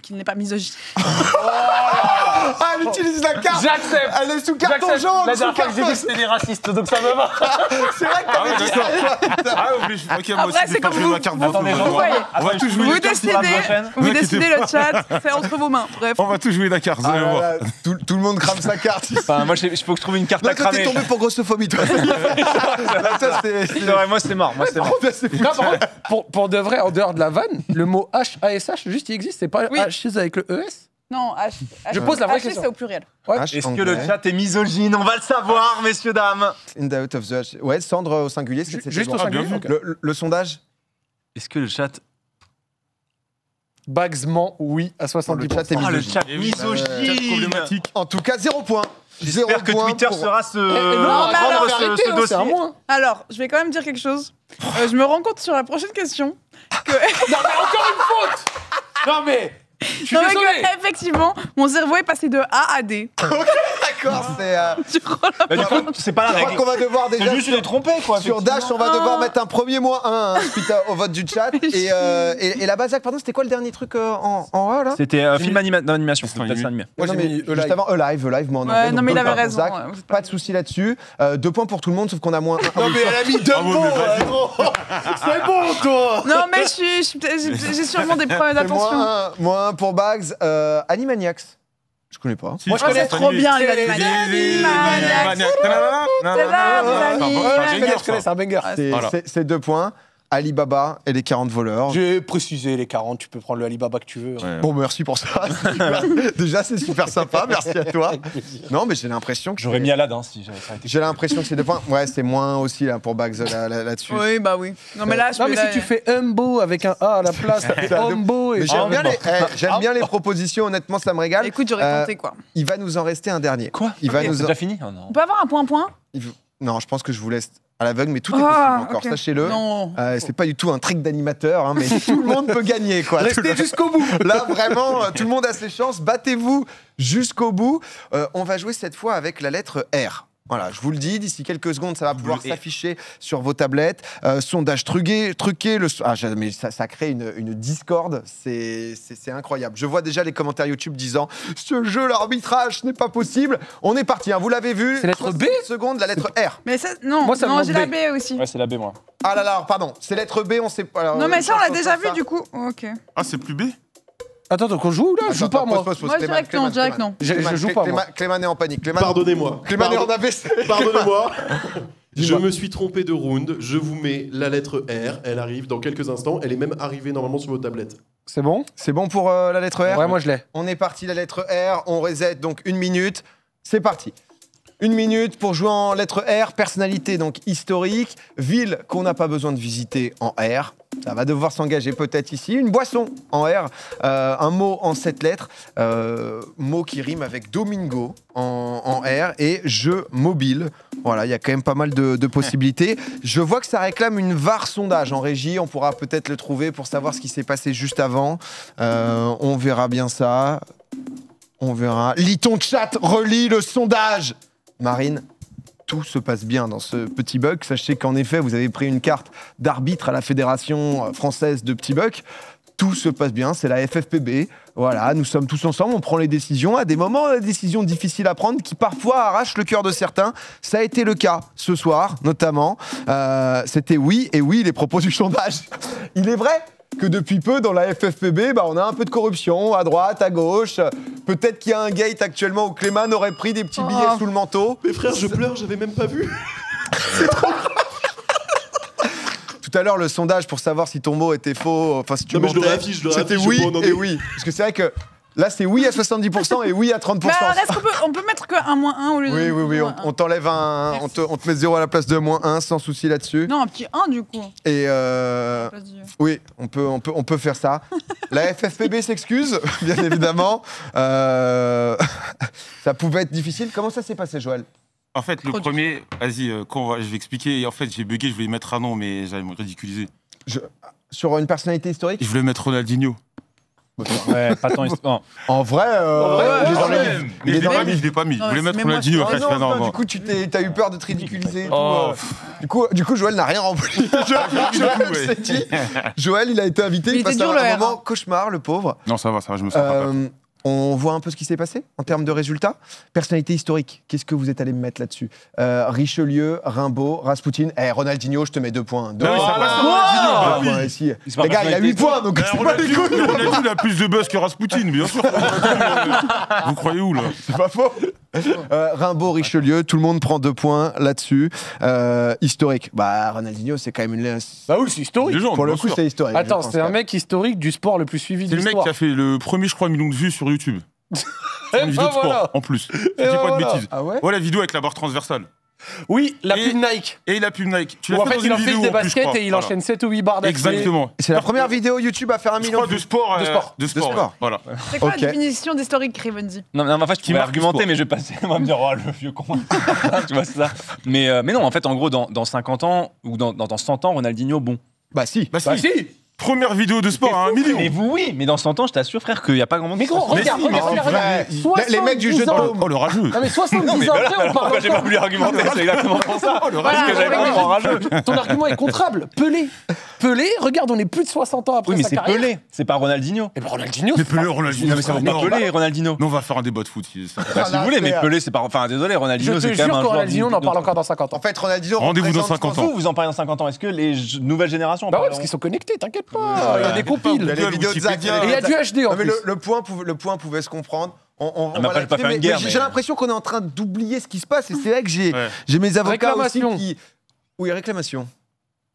qu'il n'est pas misogyne. Ah, elle utilise la carte. J'accepte. Elle est sous carton jaune. La dernière fois que j'ai dit que c'était des racistes, donc ça me va. C'est vrai que t'avais dit ça. Ah, ok, moi aussi, je vais pas jouer ma carte. On va tout jouer. Vous décidez le chat, c'est entre vos mains. Bref. On va tout jouer la carte, vous allez voir. Tout le monde crame sa carte. Moi, il faut que je trouve une carte à cramer. Là, t'es tombé pour grossophobie, toi. Moi, c'est mort. Pour de vrai, en dehors de la vanne, le mot H-A-S-H, juste il existe, c'est pas H avec le ES. Non, H. Je pose la vraie question. c'est au pluriel. Est-ce que le chat est misogyne? On va le savoir, messieurs, dames. In the out of the H. Ouais, Sandre au singulier, c'est juste au singulier. Le sondage. Est-ce que le chat. Bagsman, oui, à 70%. Le chat est misogyne. Le chat misogyne. Problématique. En tout cas, 0 point. J'espère que Twitter sera prendre ce dossier. Alors, je vais quand même dire quelque chose. Je me rends compte sur la prochaine question que. Non, mais encore une faute. Non, mais. Je suis désolé. Effectivement, mon cerveau est passé de A à D. D'accord, c'est. Du coup, c'est pas la règle. Je crois qu'on va devoir déjà. C'est juste une trompée, quoi. Sur Dash, on va devoir mettre un premier -1 suite au vote du chat. Et la Bazac, pardon, c'était quoi le dernier truc en A là? C'était film d'animation. C'était dessin animé. Moi, j'ai mis juste avant Alive, moi en anglais. Non, mais il avait raison. Pas de souci là-dessus. 2 points pour tout le monde, sauf qu'on a moins 1. Non, mais elle a mis 2 points. C'est bon, toi. Non, mais j'ai sûrement des problèmes d'attention. -1 pour Bags. Animaniacs. Je connais pas. Moi, je connais trop bien les Animaniacs. Je connais, c'est un banger. C'est 2 points. Alibaba et les 40 voleurs. J'ai précisé les 40, tu peux prendre le Alibaba que tu veux. Ouais. Bon, merci pour ça. Déjà, c'est super sympa, merci à toi. Non, mais j'ai l'impression que. J'aurais mis Aladdin si j'avais été. J'ai l'impression que c'est 2 points. Ouais, c'est moins aussi là, pour Bags là-dessus. Oui, bah oui. Non, mais là, non, mais si tu fais Humbo avec un A à la place, Humbo et. J'aime bien les propositions, honnêtement, ça me régale. Écoute, j'aurais tenté quoi. Il va nous en rester un dernier. Quoi? C'est déjà fini? On peut avoir un point-point? Non, je pense que je vous laisse à l'aveugle, mais tout est possible encore, sachez-le. C'est pas du tout un trick d'animateur, hein, mais tout le monde peut gagner. Quoi. Restez jusqu'au bout. Là, vraiment, tout le monde a ses chances. Battez-vous jusqu'au bout. On va jouer cette fois avec la lettre R. Voilà, je vous le dis, d'ici quelques secondes, ça va pouvoir s'afficher sur vos tablettes. Sondage truqué, mais ça crée une discorde, c'est incroyable. Je vois déjà les commentaires YouTube disant « Ce jeu, l'arbitrage, ce n'est pas possible ». On est parti, hein, vous l'avez vu. C'est lettre B secondes, la lettre R. Mais non, j'ai la B aussi. Ouais, c'est la B, moi. Ah là là, pardon, c'est lettre B, on sait pas. Non, mais ça, on l'a déjà vu, du coup. Ok. Ah, c'est plus B? Attends, donc on joue là? Je joue pas, moi. Moi, direct non. Je joue pas, moi. Clément est en panique. Pardonnez-moi. Clément est en AVC. Pardonnez-moi. Je me suis trompé de round. Je vous mets la lettre R. Elle arrive dans quelques instants. Elle est même arrivée normalement sur vos tablettes. C'est bon? C'est bon pour la lettre R? Ouais, moi je l'ai. On est parti, la lettre R. On reset donc 1 minute. C'est parti. 1 minute pour jouer en lettre R. Personnalité donc historique. Ville qu'on n'a pas besoin de visiter en R. Ça va devoir s'engager peut-être ici. Une boisson en R, un mot en 7 lettres, mot qui rime avec Domingo en R et jeu mobile. Voilà, il y a quand même pas mal de possibilités. Je vois que ça réclame une VAR sondage en régie. On pourra peut-être le trouver pour savoir ce qui s'est passé juste avant. On verra bien ça. On verra. Lis ton chat, relis le sondage. Marine, tout se passe bien dans ce petit buck. Sachez qu'en effet, vous avez pris une carte d'arbitre à la Fédération française de petits bucks. Tout se passe bien, c'est la FFPB. Voilà, nous sommes tous ensemble, on prend les décisions. À des moments, des décisions difficiles à prendre qui parfois arrachent le cœur de certains. Ça a été le cas ce soir, notamment. C'était oui et oui les propos du sondage. Il est vrai que depuis peu, dans la FFPB, on a un peu de corruption, à droite, à gauche. Peut-être qu'il y a un gate actuellement où Clément aurait pris des petits billets sous le manteau. Mais frère, je pleure, j'avais même pas vu. C'est trop grave. Tout à l'heure, le sondage pour savoir si ton mot était faux, enfin si tu mentais, je le réaffiche, c'était oui et oui. Parce que c'est vrai que Là, c'est oui à 70% et oui à 30%. Mais alors, est-ce qu'on peut mettre que un -1 au lieu de... Oui, on t'enlève un... On te met 0 à la place de -1, sans souci là-dessus. Non, un petit 1 du coup. Et oui, on peut faire ça. La FFPB s'excuse, bien évidemment. Ça pouvait être difficile. Comment ça s'est passé, Joël? En fait, le premier... Vas-y, je vais expliquer. En fait, j'ai bugué, je voulais mettre un nom, mais j'allais me ridiculiser. Sur une personnalité historique? Je voulais mettre Ronaldinho. Ouais, pas tant histoire. En vrai, je l'ai pas mis. Je voulais mettre Ronaldinho. Du coup, t'as eu peur de te ridiculiser. Du coup, Joël n'a rien rempli. Joël, il a été invité. Il passe un moment cauchemar, le pauvre. Non, ça va, je me sens pas peur. On voit un peu ce qui s'est passé en termes de résultats. Personnalité historique, qu'est-ce que vous êtes allé me mettre là-dessus? Richelieu, Rimbaud, Rasputin. Ronaldinho, je te mets 2 points. Non, mais ça passe Ronaldinho. Les gars, il a 8 points, donc c'est pas des couilles. Ronaldinho a plus de buzz que Rasputin, bien sûr. Vous croyez où, là? C'est pas faux. Rimbaud, Richelieu, tout le monde prend 2 points là-dessus. Historique. Ronaldinho, c'est quand même une... Bah oui, c'est historique. Pour le coup, c'est historique. Attends, c'est un mec historique du sport le plus suivi de l'histoire. C'est le mec qui a fait le premier, je crois, million de vues sur YouTube. Une vidéo de sport, en plus. Je dis pas de bêtises. Ah ouais, la vidéo avec la barre transversale. Oui, la pub Nike. Et la pub Nike. Tu l'as fait dans une vidéo des baskets et il enchaîne 7 ou 8 barres d'accès. Exactement. C'est la première vidéo YouTube à faire 1 million de sport. De sport. Voilà. C'est quoi la définition d'historique, Rivenzi? Non, en fait, je pouvais argumenter, mais je vais passer. On va me dire, oh, le vieux con. Tu vois, c'est ça. Mais non, en fait, en gros, dans 50 ans ou dans 100 ans, Ronaldinho, bon. Bah si. Première vidéo de sport à 1 million. Mais oui, mais dans 100 ans, je t'assure, frère, qu'il n'y a pas grand monde. Mais gros, regarde. Les mecs du jeu de paume. Oh, le rageux. Non, mais 70 ans après, on parle. Pourquoi j'ai pas voulu argumenter? C'est exactement pour ça. Parce que j'avais pas grand rageux. Ton argument est contrable. Pelé, regarde, on est plus de 60 ans après sa carrière. Oui, mais c'est Pelé, c'est pas Ronaldinho. Et Ronaldinho, c'est Ronaldinho. Non, mais ça va pas Pelé et Ronaldinho. Non, on va faire un débat de foot. Si vous voulez, mais Pelé, c'est pas. Enfin, désolé, Ronaldinho, c'est quand même un joueur. Ronaldinho, on en parle encore dans 50 ans. En fait, Ronaldinho. Rendez-vous dans 50 ans. Vous en parlez dans 50 ans. Est-ce que les nouvelles générations. Bah ouais, parce qu'ils sont connectés, t'inquiète pas. Il y a des compiles. Il y a les vidéos de Zach. Et il y a du HD en plus. Mais le point pouvait se comprendre. J'ai l'impression qu'on est en train d'oublier ce qui se passe et c'est vrai que j'ai mes avocats aussi qui... Oui, réclamation.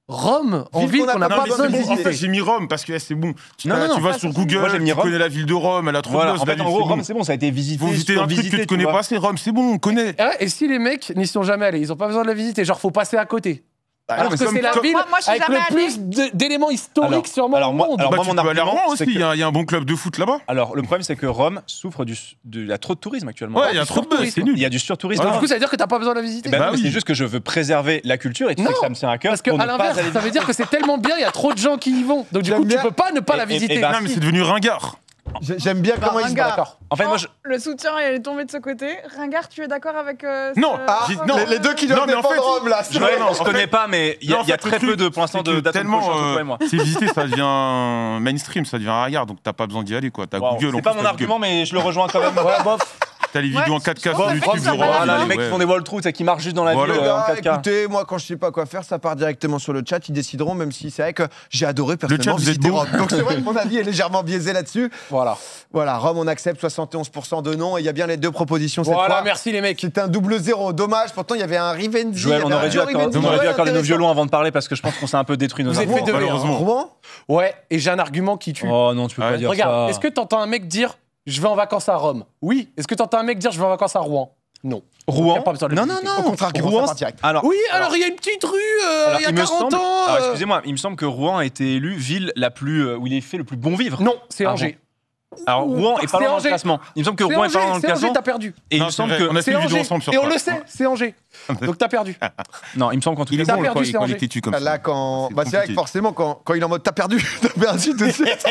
Rome, en ville qu'on n'a pas besoin de visiter. En fait, j'ai mis Rome parce que c'est bon. Tu vas sur Google, tu connais la ville de Rome, elle a trop de buzz. En fait, en gros, Rome, c'est bon, ça a été visité. Vous visitez un truc que tu connais pas, c'est Rome, c'est bon, on connaît. Et si les mecs n'y sont jamais allés, ils ont pas besoin de la visiter, genre faut passer à côté. Alors que c'est la ville avec le plus d'éléments historiques sûrement au monde. Alors, mon argument aussi, il y a un bon club de foot là-bas. Alors, le problème, c'est que Rome souffre il y a trop de tourisme actuellement. Ouais, il y a trop de buzz, c'est nul. Il y a du surtourisme. Du coup, ça veut dire que t'as pas besoin de la visiter. C'est juste que je veux préserver la culture et tu sais que ça me tient à cœur. Parce qu'à l'inverse, ça veut dire que c'est tellement bien, il y a trop de gens qui y vont. Donc du coup, tu peux pas ne pas la visiter. Non, mais c'est devenu ringard. J'aime bien comment il se bat. En fait, moi, le soutien est tombé de ce côté. Ringard, tu es d'accord avec Non, les deux qui doivent défendre Rome là. On se connaît pas, mais il y a très peu de pour l'instant tellement c'est visité, ça devient mainstream, ça devient ringard, donc t'as pas besoin d'y aller quoi. T'as Google. C'est pas mon argument, mais je le rejoins quand même. T'as les vidéos en 4K sur YouTube. Voilà, les mecs qui font des walkthroughs et qui marchent juste dans la ville en 4K. Écoutez, moi quand je sais pas quoi faire, ça part directement sur le chat, ils décideront, même si c'est vrai que j'ai adoré personnellement visiter Rome. Donc c'est vrai que mon avis est légèrement biaisé là-dessus. Voilà, Rome on accepte 71% de non et il y a bien les 2 propositions cette fois. Voilà, merci les mecs. C'est un 0-0, dommage, pourtant il y avait un Rivenzi. Joël, on aurait dû accorder nos violons avant de parler parce que je pense qu'on s'est un peu détruit nos arguments. Vous êtes fait malheureusement. Rouen. Ouais, et j'ai un argument qui tue. Oh non, tu peux pas dire ça. Regarde, est-ce que t'entends un mec dire je vais en vacances à Rome? Oui. Est-ce que t'entends un mec dire je vais en vacances à Rouen? Non. Rouen? Non. Au contraire, Rouen, ça part direct. Alors il y a une petite rue il y a 40 ans. Alors excusez-moi, il me semble que Rouen a été élue ville la plus où il est fait le plus bon vivre. Non, c'est Angers. Alors Rouen est pas loin dans le classement. Il me semble que Rouen est pas loin dans le classement. C'est Angers, t'as perdu. Et il me semble que on a fait une vidéo ensemble sur ça. Et on le sait, c'est Angers. Donc t'as perdu. Non, il me semble qu'en tout cas t'as perdu, c'est Angers. Là quand c'est vrai que forcément quand il est en mode t'as perdu tout de suite.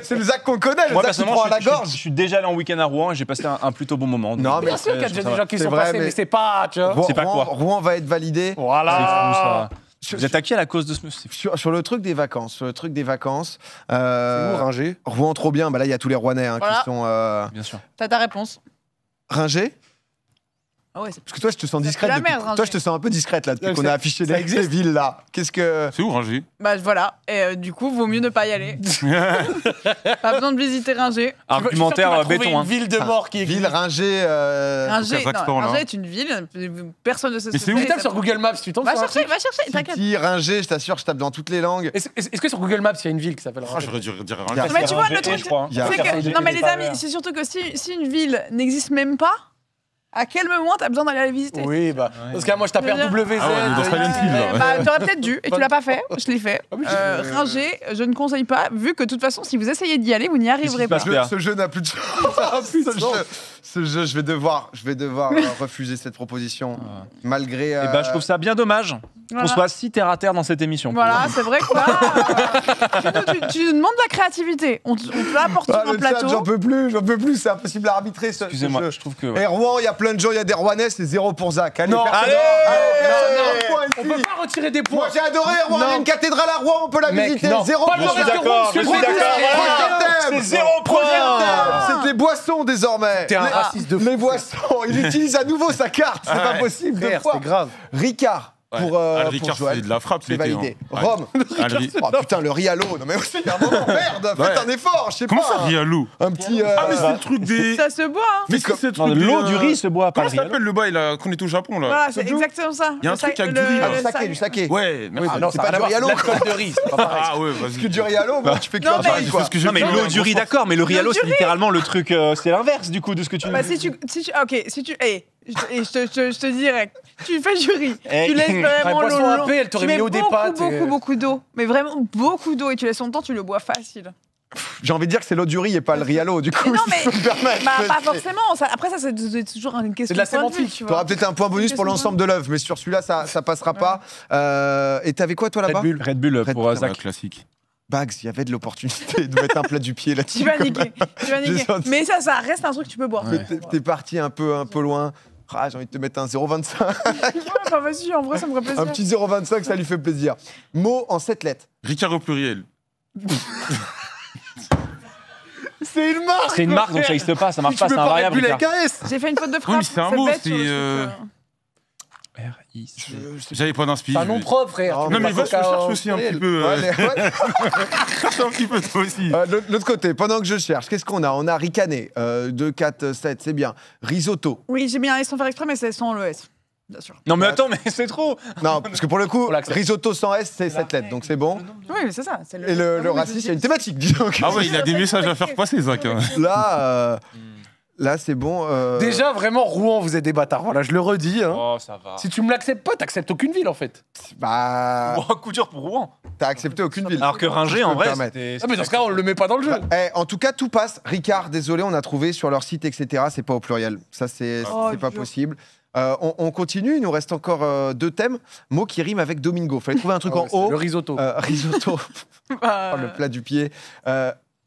C'est le Zach qu'on connaît, le Zach qui prend à la gorge. Je suis déjà allé en week-end à Rouen et j'ai passé un plutôt bon moment. Non, bien sûr qu'il y a déjà des gens qui sont passés, mais c'est pas, tu vois. C'est pas quoi. Rouen va être validé. Voilà. Vous êtes à qui à la cause de ce sur le truc des vacances, c'est où Ringé? Rouen trop bien, bah là il y a tous les Rouennais qui sont bien sûr. T'as ta réponse. Ringé. Ah ouais, parce que toi, je te sens discrète. Toi, je te sens un peu discrète là depuis qu'on a affiché les villes là. Qu'est-ce que. C'est où Rungé? Bah voilà. Et du coup, vaut mieux ne pas y aller. Pas besoin de visiter Rungé. Argumentaire béton. Une ville de mort qui existe. Ville Rungé. Rungé est une ville. Personne ne sait ce que c'est. Mais c'est où sur Google Maps, tu tombes Va chercher, t'inquiète. City, Rungé, je t'assure, je tape dans toutes les langues. Est-ce que sur Google Maps, il y a une ville qui s'appelle Rungé? J'aurais dû dire Rungé. Mais tu vois, le truc, c'est que. Non, mais les amis, c'est surtout que si une ville n'existe même pas. À quel moment t'as besoin d'aller la visiter? Oui, bah. Parce que moi, je tapais RWZ. Dans Silent Hill. Bah, t'aurais peut-être dû, et tu l'as pas fait. Je l'ai fait. Rungé, je ne conseille pas, vu que de toute façon, si vous essayez d'y aller, vous n'y arriverez pas. Ce jeu n'a plus de chance. Ce jeu, je vais devoir refuser cette proposition, malgré. Et bah, je trouve ça bien dommage qu'on soit si terre à terre dans cette émission. Voilà, c'est vrai que là, tu nous demandes de la créativité. On te l'apporte sur un plateau. J'en peux plus, c'est impossible à arbitrer. Excusez-moi, je trouve que. Et Rouen, il y a plein de gens, il y a des Rouennais, c'est 0 pour Zach. Allez, non, on peut pas retirer des points. Moi, j'ai adoré Rouen, il y a une cathédrale à Rouen, on peut la visiter. 0 pour Je suis d'accord. C'est 0 points. C'est des boissons désormais. T'es un raciste de fou. Les boissons, il utilise à nouveau sa carte, c'est pas possible. C'est grave. Ricard. Pour Joël, c'est de la frappe, c'est validé. Rome. Oh putain, le Rialo. Non mais aussi, il y a un moment, merde, faites un effort, je sais pas. Comment ça, Rialo? Un petit. Ah, mais c'est le truc des. Ça se boit, hein. Mais c'est le truc des. L'eau du riz se boit, pas le Comment ça s'appelle le bail là qu'on est au Japon là? Voilà, c'est exactement ça. Il y a un truc avec du riz. Du saké. Ouais, non, c'est pas du Rialo. L'alcool de riz, c'est pas pareil. Ah ouais, vas-y. Parce que du Rialo, tu fais que Non, mais l'eau du riz, d'accord, mais le Rialo, c'est littéralement le truc. C'est l'inverse du coup de ce que tu. Bah, si tu. Je te dirais, tu fais du riz, tu laisses vraiment l'eau long. Elle t'aurait mis au départ. Beaucoup d'eau, mais vraiment beaucoup d'eau, et tu laisses longtemps, tu le bois facile. J'ai envie de dire que c'est l'eau du riz et pas le Rialo, du coup. Mais non, mais si je peux me permettre. Pas forcément. Après, ça, c'est toujours une question de la sémantique. Tu auras peut-être un point bonus pour l'ensemble de l'œuvre, mais sur celui-là, ça passera pas. Et t'avais quoi, toi, là-bas? Red Bull pour Zach. Classique. Bags, il y avait de l'opportunité de mettre un plat du pied là-dessus. Tu vas niquer. Mais ça reste un truc que tu peux boire. T'es parti un peu loin. Ah, j'ai envie de te mettre un 0,25. Bah vas-y, en vrai, ça me ferait plaisir. Un petit 0,25, ça lui fait plaisir. Mot en 7 lettres. Ricard au pluriel. C'est une marque. C'est une marque, donc ça n'existe pas, ça marche pas, c'est un variable. J'ai fait une faute de frappe. Oui, c'est un mot, c'est. J'avais pas d'inspi. C'est un nom propre, frère. Non, mais va, je cherche aussi un petit peu. Cherche un petit peu, toi aussi. De l'autre côté, pendant que je cherche, qu'est-ce qu'on a? On a ricané. 2, 4, 7, c'est bien. Risotto. Oui, j'ai mis un S sans faire exprès, mais c'est sans le S. Bien sûr. Non, mais attends, mais c'est trop. Non, parce que pour le coup, risotto sans S, c'est 7 lettres, donc c'est bon. Oui, mais c'est ça. Et le racisme, il y a une thématique, disons. Ah ouais, il a des messages à faire passer, Zach. Là, c'est bon. Déjà, vraiment, Rouen, vous êtes des bâtards. Voilà, je le redis. Hein. Oh, ça va. Si tu me l'acceptes pas, t'acceptes aucune ville, en fait. Bah. Oh, coup dur pour Rouen. T'as accepté aucune ville. Alors que Rungé, en vrai, c'était. Ah, mais dans ce cas, on le met pas dans le jeu. En tout cas, tout passe. Ricard, désolé, on a trouvé sur leur site, etc. C'est pas au pluriel. Ça, c'est pas possible. On continue, il nous reste encore 2 thèmes. Mots qui riment avec Domingo. Fallait trouver un truc en haut. Le risotto. Risotto. Le plat du pied.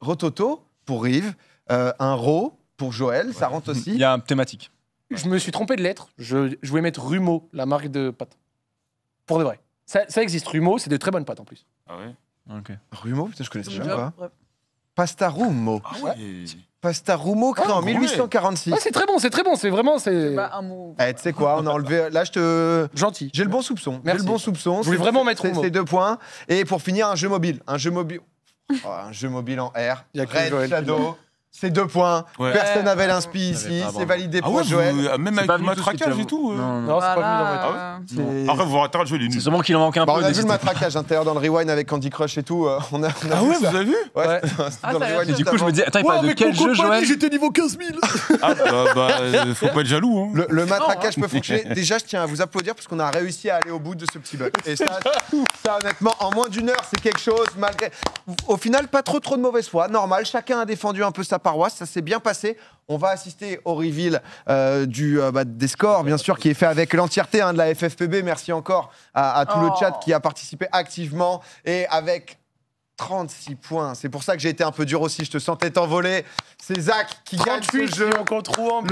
Rototo pour Rive. Un ro pour Joël, ça rentre aussi. Il y a une thématique. Je me suis trompé de lettre. Je voulais mettre Rumeau, la marque de pâtes. Pour de vrai. Ça existe, Rumeau, c'est de très bonnes pâtes en plus. Ah ouais? Ok. Rumeau, putain, je connaissais pas. Pasta Rumo. Ah ouais. Pasta Rumo créé en 1846. Ah, c'est très bon, c'est vraiment. C'est pas un mot. Tu sais quoi, on a enlevé. Là, je te. Gentil. J'ai le bon soupçon. Merci. J'ai le bon soupçon. Je voulais vraiment mettre Rumo. C'est 2 points. Et pour finir, un jeu mobile. Un jeu mobile en R. Red Shadow. C'est 2 points. Ouais. Personne n'avait l'inspi ici. C'est validé pour Joël. Même avec le matraquage et tout. Non, c'est pas venu dans votre. Après, vous rattrapez le jeu, il est nul. C'est seulement qu'il en manque un peu. On a vu le matraquage intérieur dans le rewind avec Candy Crush et tout. Ah ouais, vous avez vu? Ouais. Dans le rewind. Du coup, je me dis, attends, il parle de quel jeu, Joël? J'étais niveau 15 000. Ah bah, faut pas être jaloux. Le matraquage peut fonctionner. Déjà, je tiens à vous applaudir parce qu'on a réussi à aller au bout de ce petit bug. Et ça, honnêtement, en moins d'1 heure, c'est quelque chose. Malgré, au final, pas trop de mauvaise foi. Normal, chacun a défendu un peu sa paroisse. Ça s'est bien passé. On va assister au reveal des scores, bien sûr, qui est fait avec l'entièreté de la FFPB. Merci encore à tout le chat qui a participé activement et avec 36 points. C'est pour ça que j'ai été un peu dur aussi. Je te sentais t'envoler. C'est Zach qui gagne ce jeu. Contre Rouen,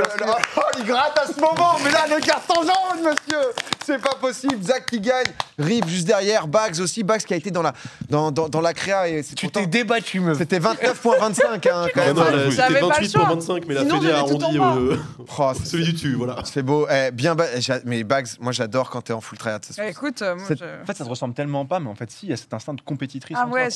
il gratte à ce moment. Mais là, le carton jaune, monsieur. C'est pas possible. Zach qui gagne. Rive juste derrière. Bags aussi. Bags qui a été dans la créa. Et tu t'es débattu, meuf. C'était 29,25 hein, quand même. C'était 28,25, mais la Fédé a arrondi celui du dessus. Voilà. C'est beau. Mais Bags, moi j'adore quand t'es en full tryhard. Écoute, en fait, ça se ressemble tellement pas, mais en fait, si, il y a cet instinct de compétitrice. Ah ouais,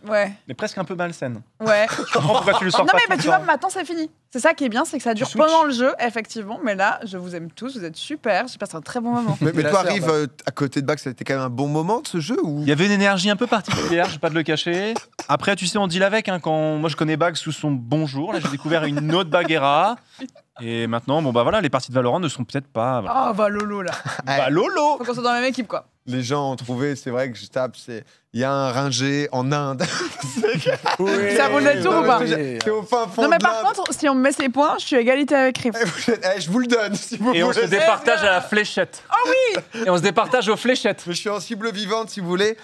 ouais. Mais presque un peu malsaine. Ouais. Je comprends pourquoi tu le sors pas. Non, mais tu vois, maintenant c'est fini. C'est ça qui est bien, c'est que ça dure pendant le jeu, effectivement. Mais là, je vous aime tous, vous êtes super. J'ai passé un très bon moment. Mais toi, arrive à côté de Bags, ça a été quand même un bon moment de ce jeu ou... Il y avait une énergie un peu particulière, je vais pas te le cacher. Après, tu sais, on deal avec. Quand moi, je connais Bags sous son bonjour. Là, j'ai découvert une autre Baguera. Et maintenant, bon bah voilà, les parties de Valorant ne sont peut-être pas. Ah, Valolo là. Valolo. Faut qu'on soit dans la même équipe, quoi. Les gens ont trouvé, c'est vrai que je tape, il y a un ringé en Inde. Ça roule le tour ou pas? C'est au fin fond. Non, mais par contre, si on me met ses points, je suis à égalité avec Riff. Je vous le donne, si vous voulez. Et on se départage à la fléchette. Oh oui. Et on se départage aux fléchettes. Je suis en cible vivante, si vous voulez.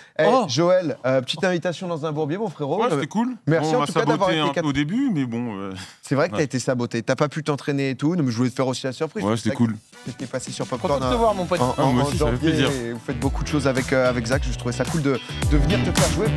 Joël, petite invitation dans un bourbier, mon frérot. Ouais, c'était cool. Merci en tout cas d'avoir été un peu au début, mais bon. C'est vrai que t'as été saboté. T'as pas pu t'entraîner et tout, mais je voulais te faire aussi la surprise. Ouais, c'était cool. T'étais passé sur Popcorn. Content de te voir, mon pote. Moi aussi, ça fait plaisir. Vous faites beaucoup de choses avec Zach. Je trouvais ça cool de venir te faire jouer.